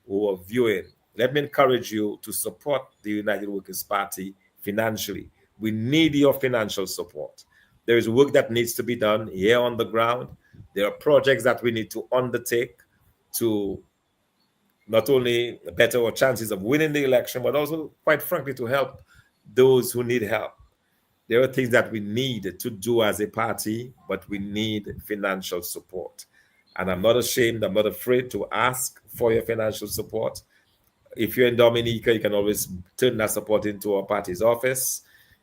Speaker 2: viewing, let me encourage you to support the United Workers' Party financially. We need your financial support. There is work that needs to be done here on the ground. There are projects that we need to undertake to not only better our chances of winning the election, but also, quite frankly, to help those who need help. There are things that we need to do as a party, but we need financial support. And I'm not ashamed, I'm not afraid to ask for your financial support. If you're in Dominica, you can always turn that support into our party's office.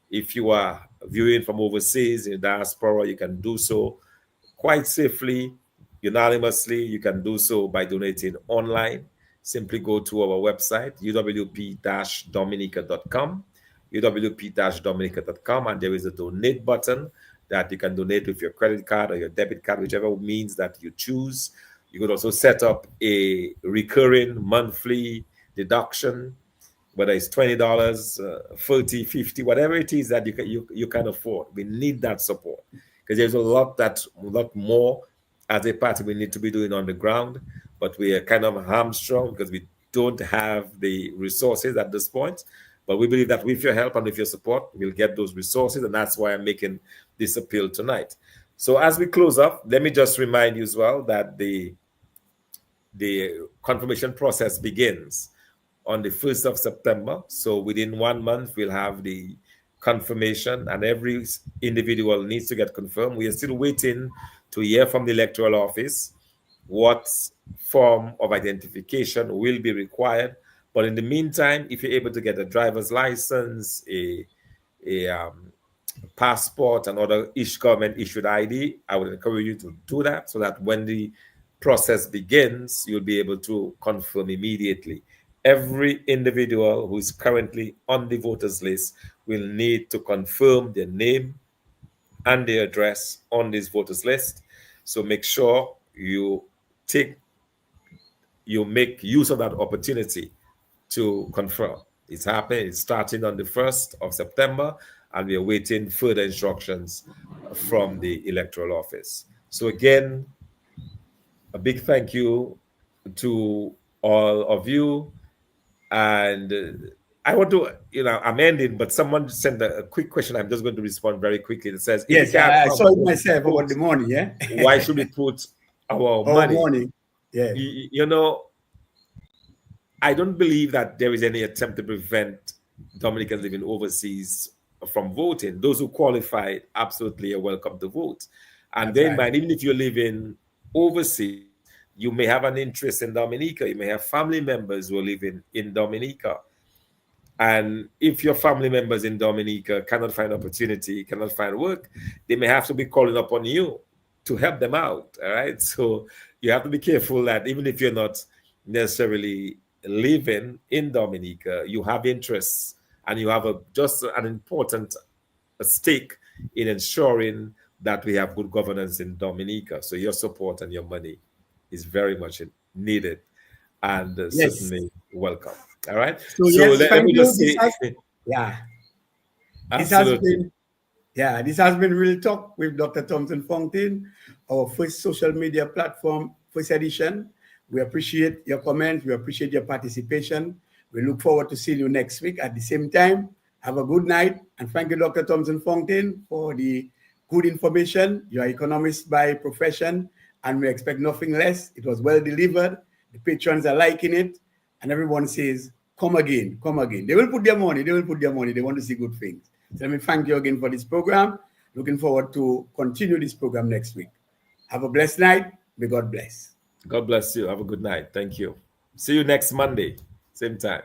Speaker 2: If you are viewing from overseas in diaspora, you can do so quite safely, unanimously. You can do so by donating online. Simply go to our website, uwp-dominica.com, uwp-dominica.com, and there is a donate button that you can donate with your credit card or your debit card, whichever means that you choose. You could also set up a recurring monthly deduction, whether it's $20, 40, 50, whatever it is that you can afford. We need that support because there's a lot more as a party we need to be doing on the ground, but we are kind of hamstrung because we don't have the resources at this point. But we believe that with your help and with your support, we'll get those resources, and that's why I'm making this appeal tonight. So as we close up, let me just remind you as well that the confirmation process begins on the 1st of September. So within 1 month, we'll have the confirmation, and every individual needs to get confirmed. We are still waiting to hear from the electoral office what form of identification will be required. But in the meantime, if you're able to get a driver's license, a passport, and other government issued ID, I would encourage you to do that so that when the process begins, you'll be able to confirm immediately. Every individual who is currently on the voters list will need to confirm their name and their address on this voters list. So make sure you make use of that opportunity to confirm. It's happening. It's starting on the 1st of September, and we are waiting further instructions from the electoral office. So again, a big thank you to all of you. And I want to, I'm ending, but someone sent a quick question. I'm just going to respond very quickly. It says,
Speaker 1: yes, I saw it myself about the money, yeah?
Speaker 2: Why should we put our money?
Speaker 1: Yeah.
Speaker 2: I don't believe that there is any attempt to prevent Dominicans living overseas from voting. Those who qualify absolutely are welcome to vote. And bear in mind, even if you're living overseas, you may have an interest in Dominica. You may have family members who are living in Dominica. And if your family members in Dominica cannot find opportunity, cannot find work, they may have to be calling upon you to help them out. All right. So you have to be careful that even if you're not necessarily living in Dominica, you have interests and you have just an important stake in ensuring that we have good governance in Dominica. So your support and your money is very much needed and certainly welcome. All right.
Speaker 1: So yes, let me just say,
Speaker 2: absolutely.
Speaker 1: This has been Real Talk with Dr. Thomson Fontaine, our first social media platform, first edition. We appreciate your comments. We appreciate your participation. We look forward to seeing you next week at the same time. Have a good night. And thank you, Dr. Thomson Fontaine, for the good information. You are economist by profession, and we expect nothing less. It was well delivered. The patrons are liking it. And everyone says, come again, come again. They will put their money. They will put their money. They want to see good things. So let me thank you again for this program. Looking forward to continue this program next week. Have a blessed night. May God bless.
Speaker 2: God bless you. Have a good night. Thank you. See you next Monday, same time.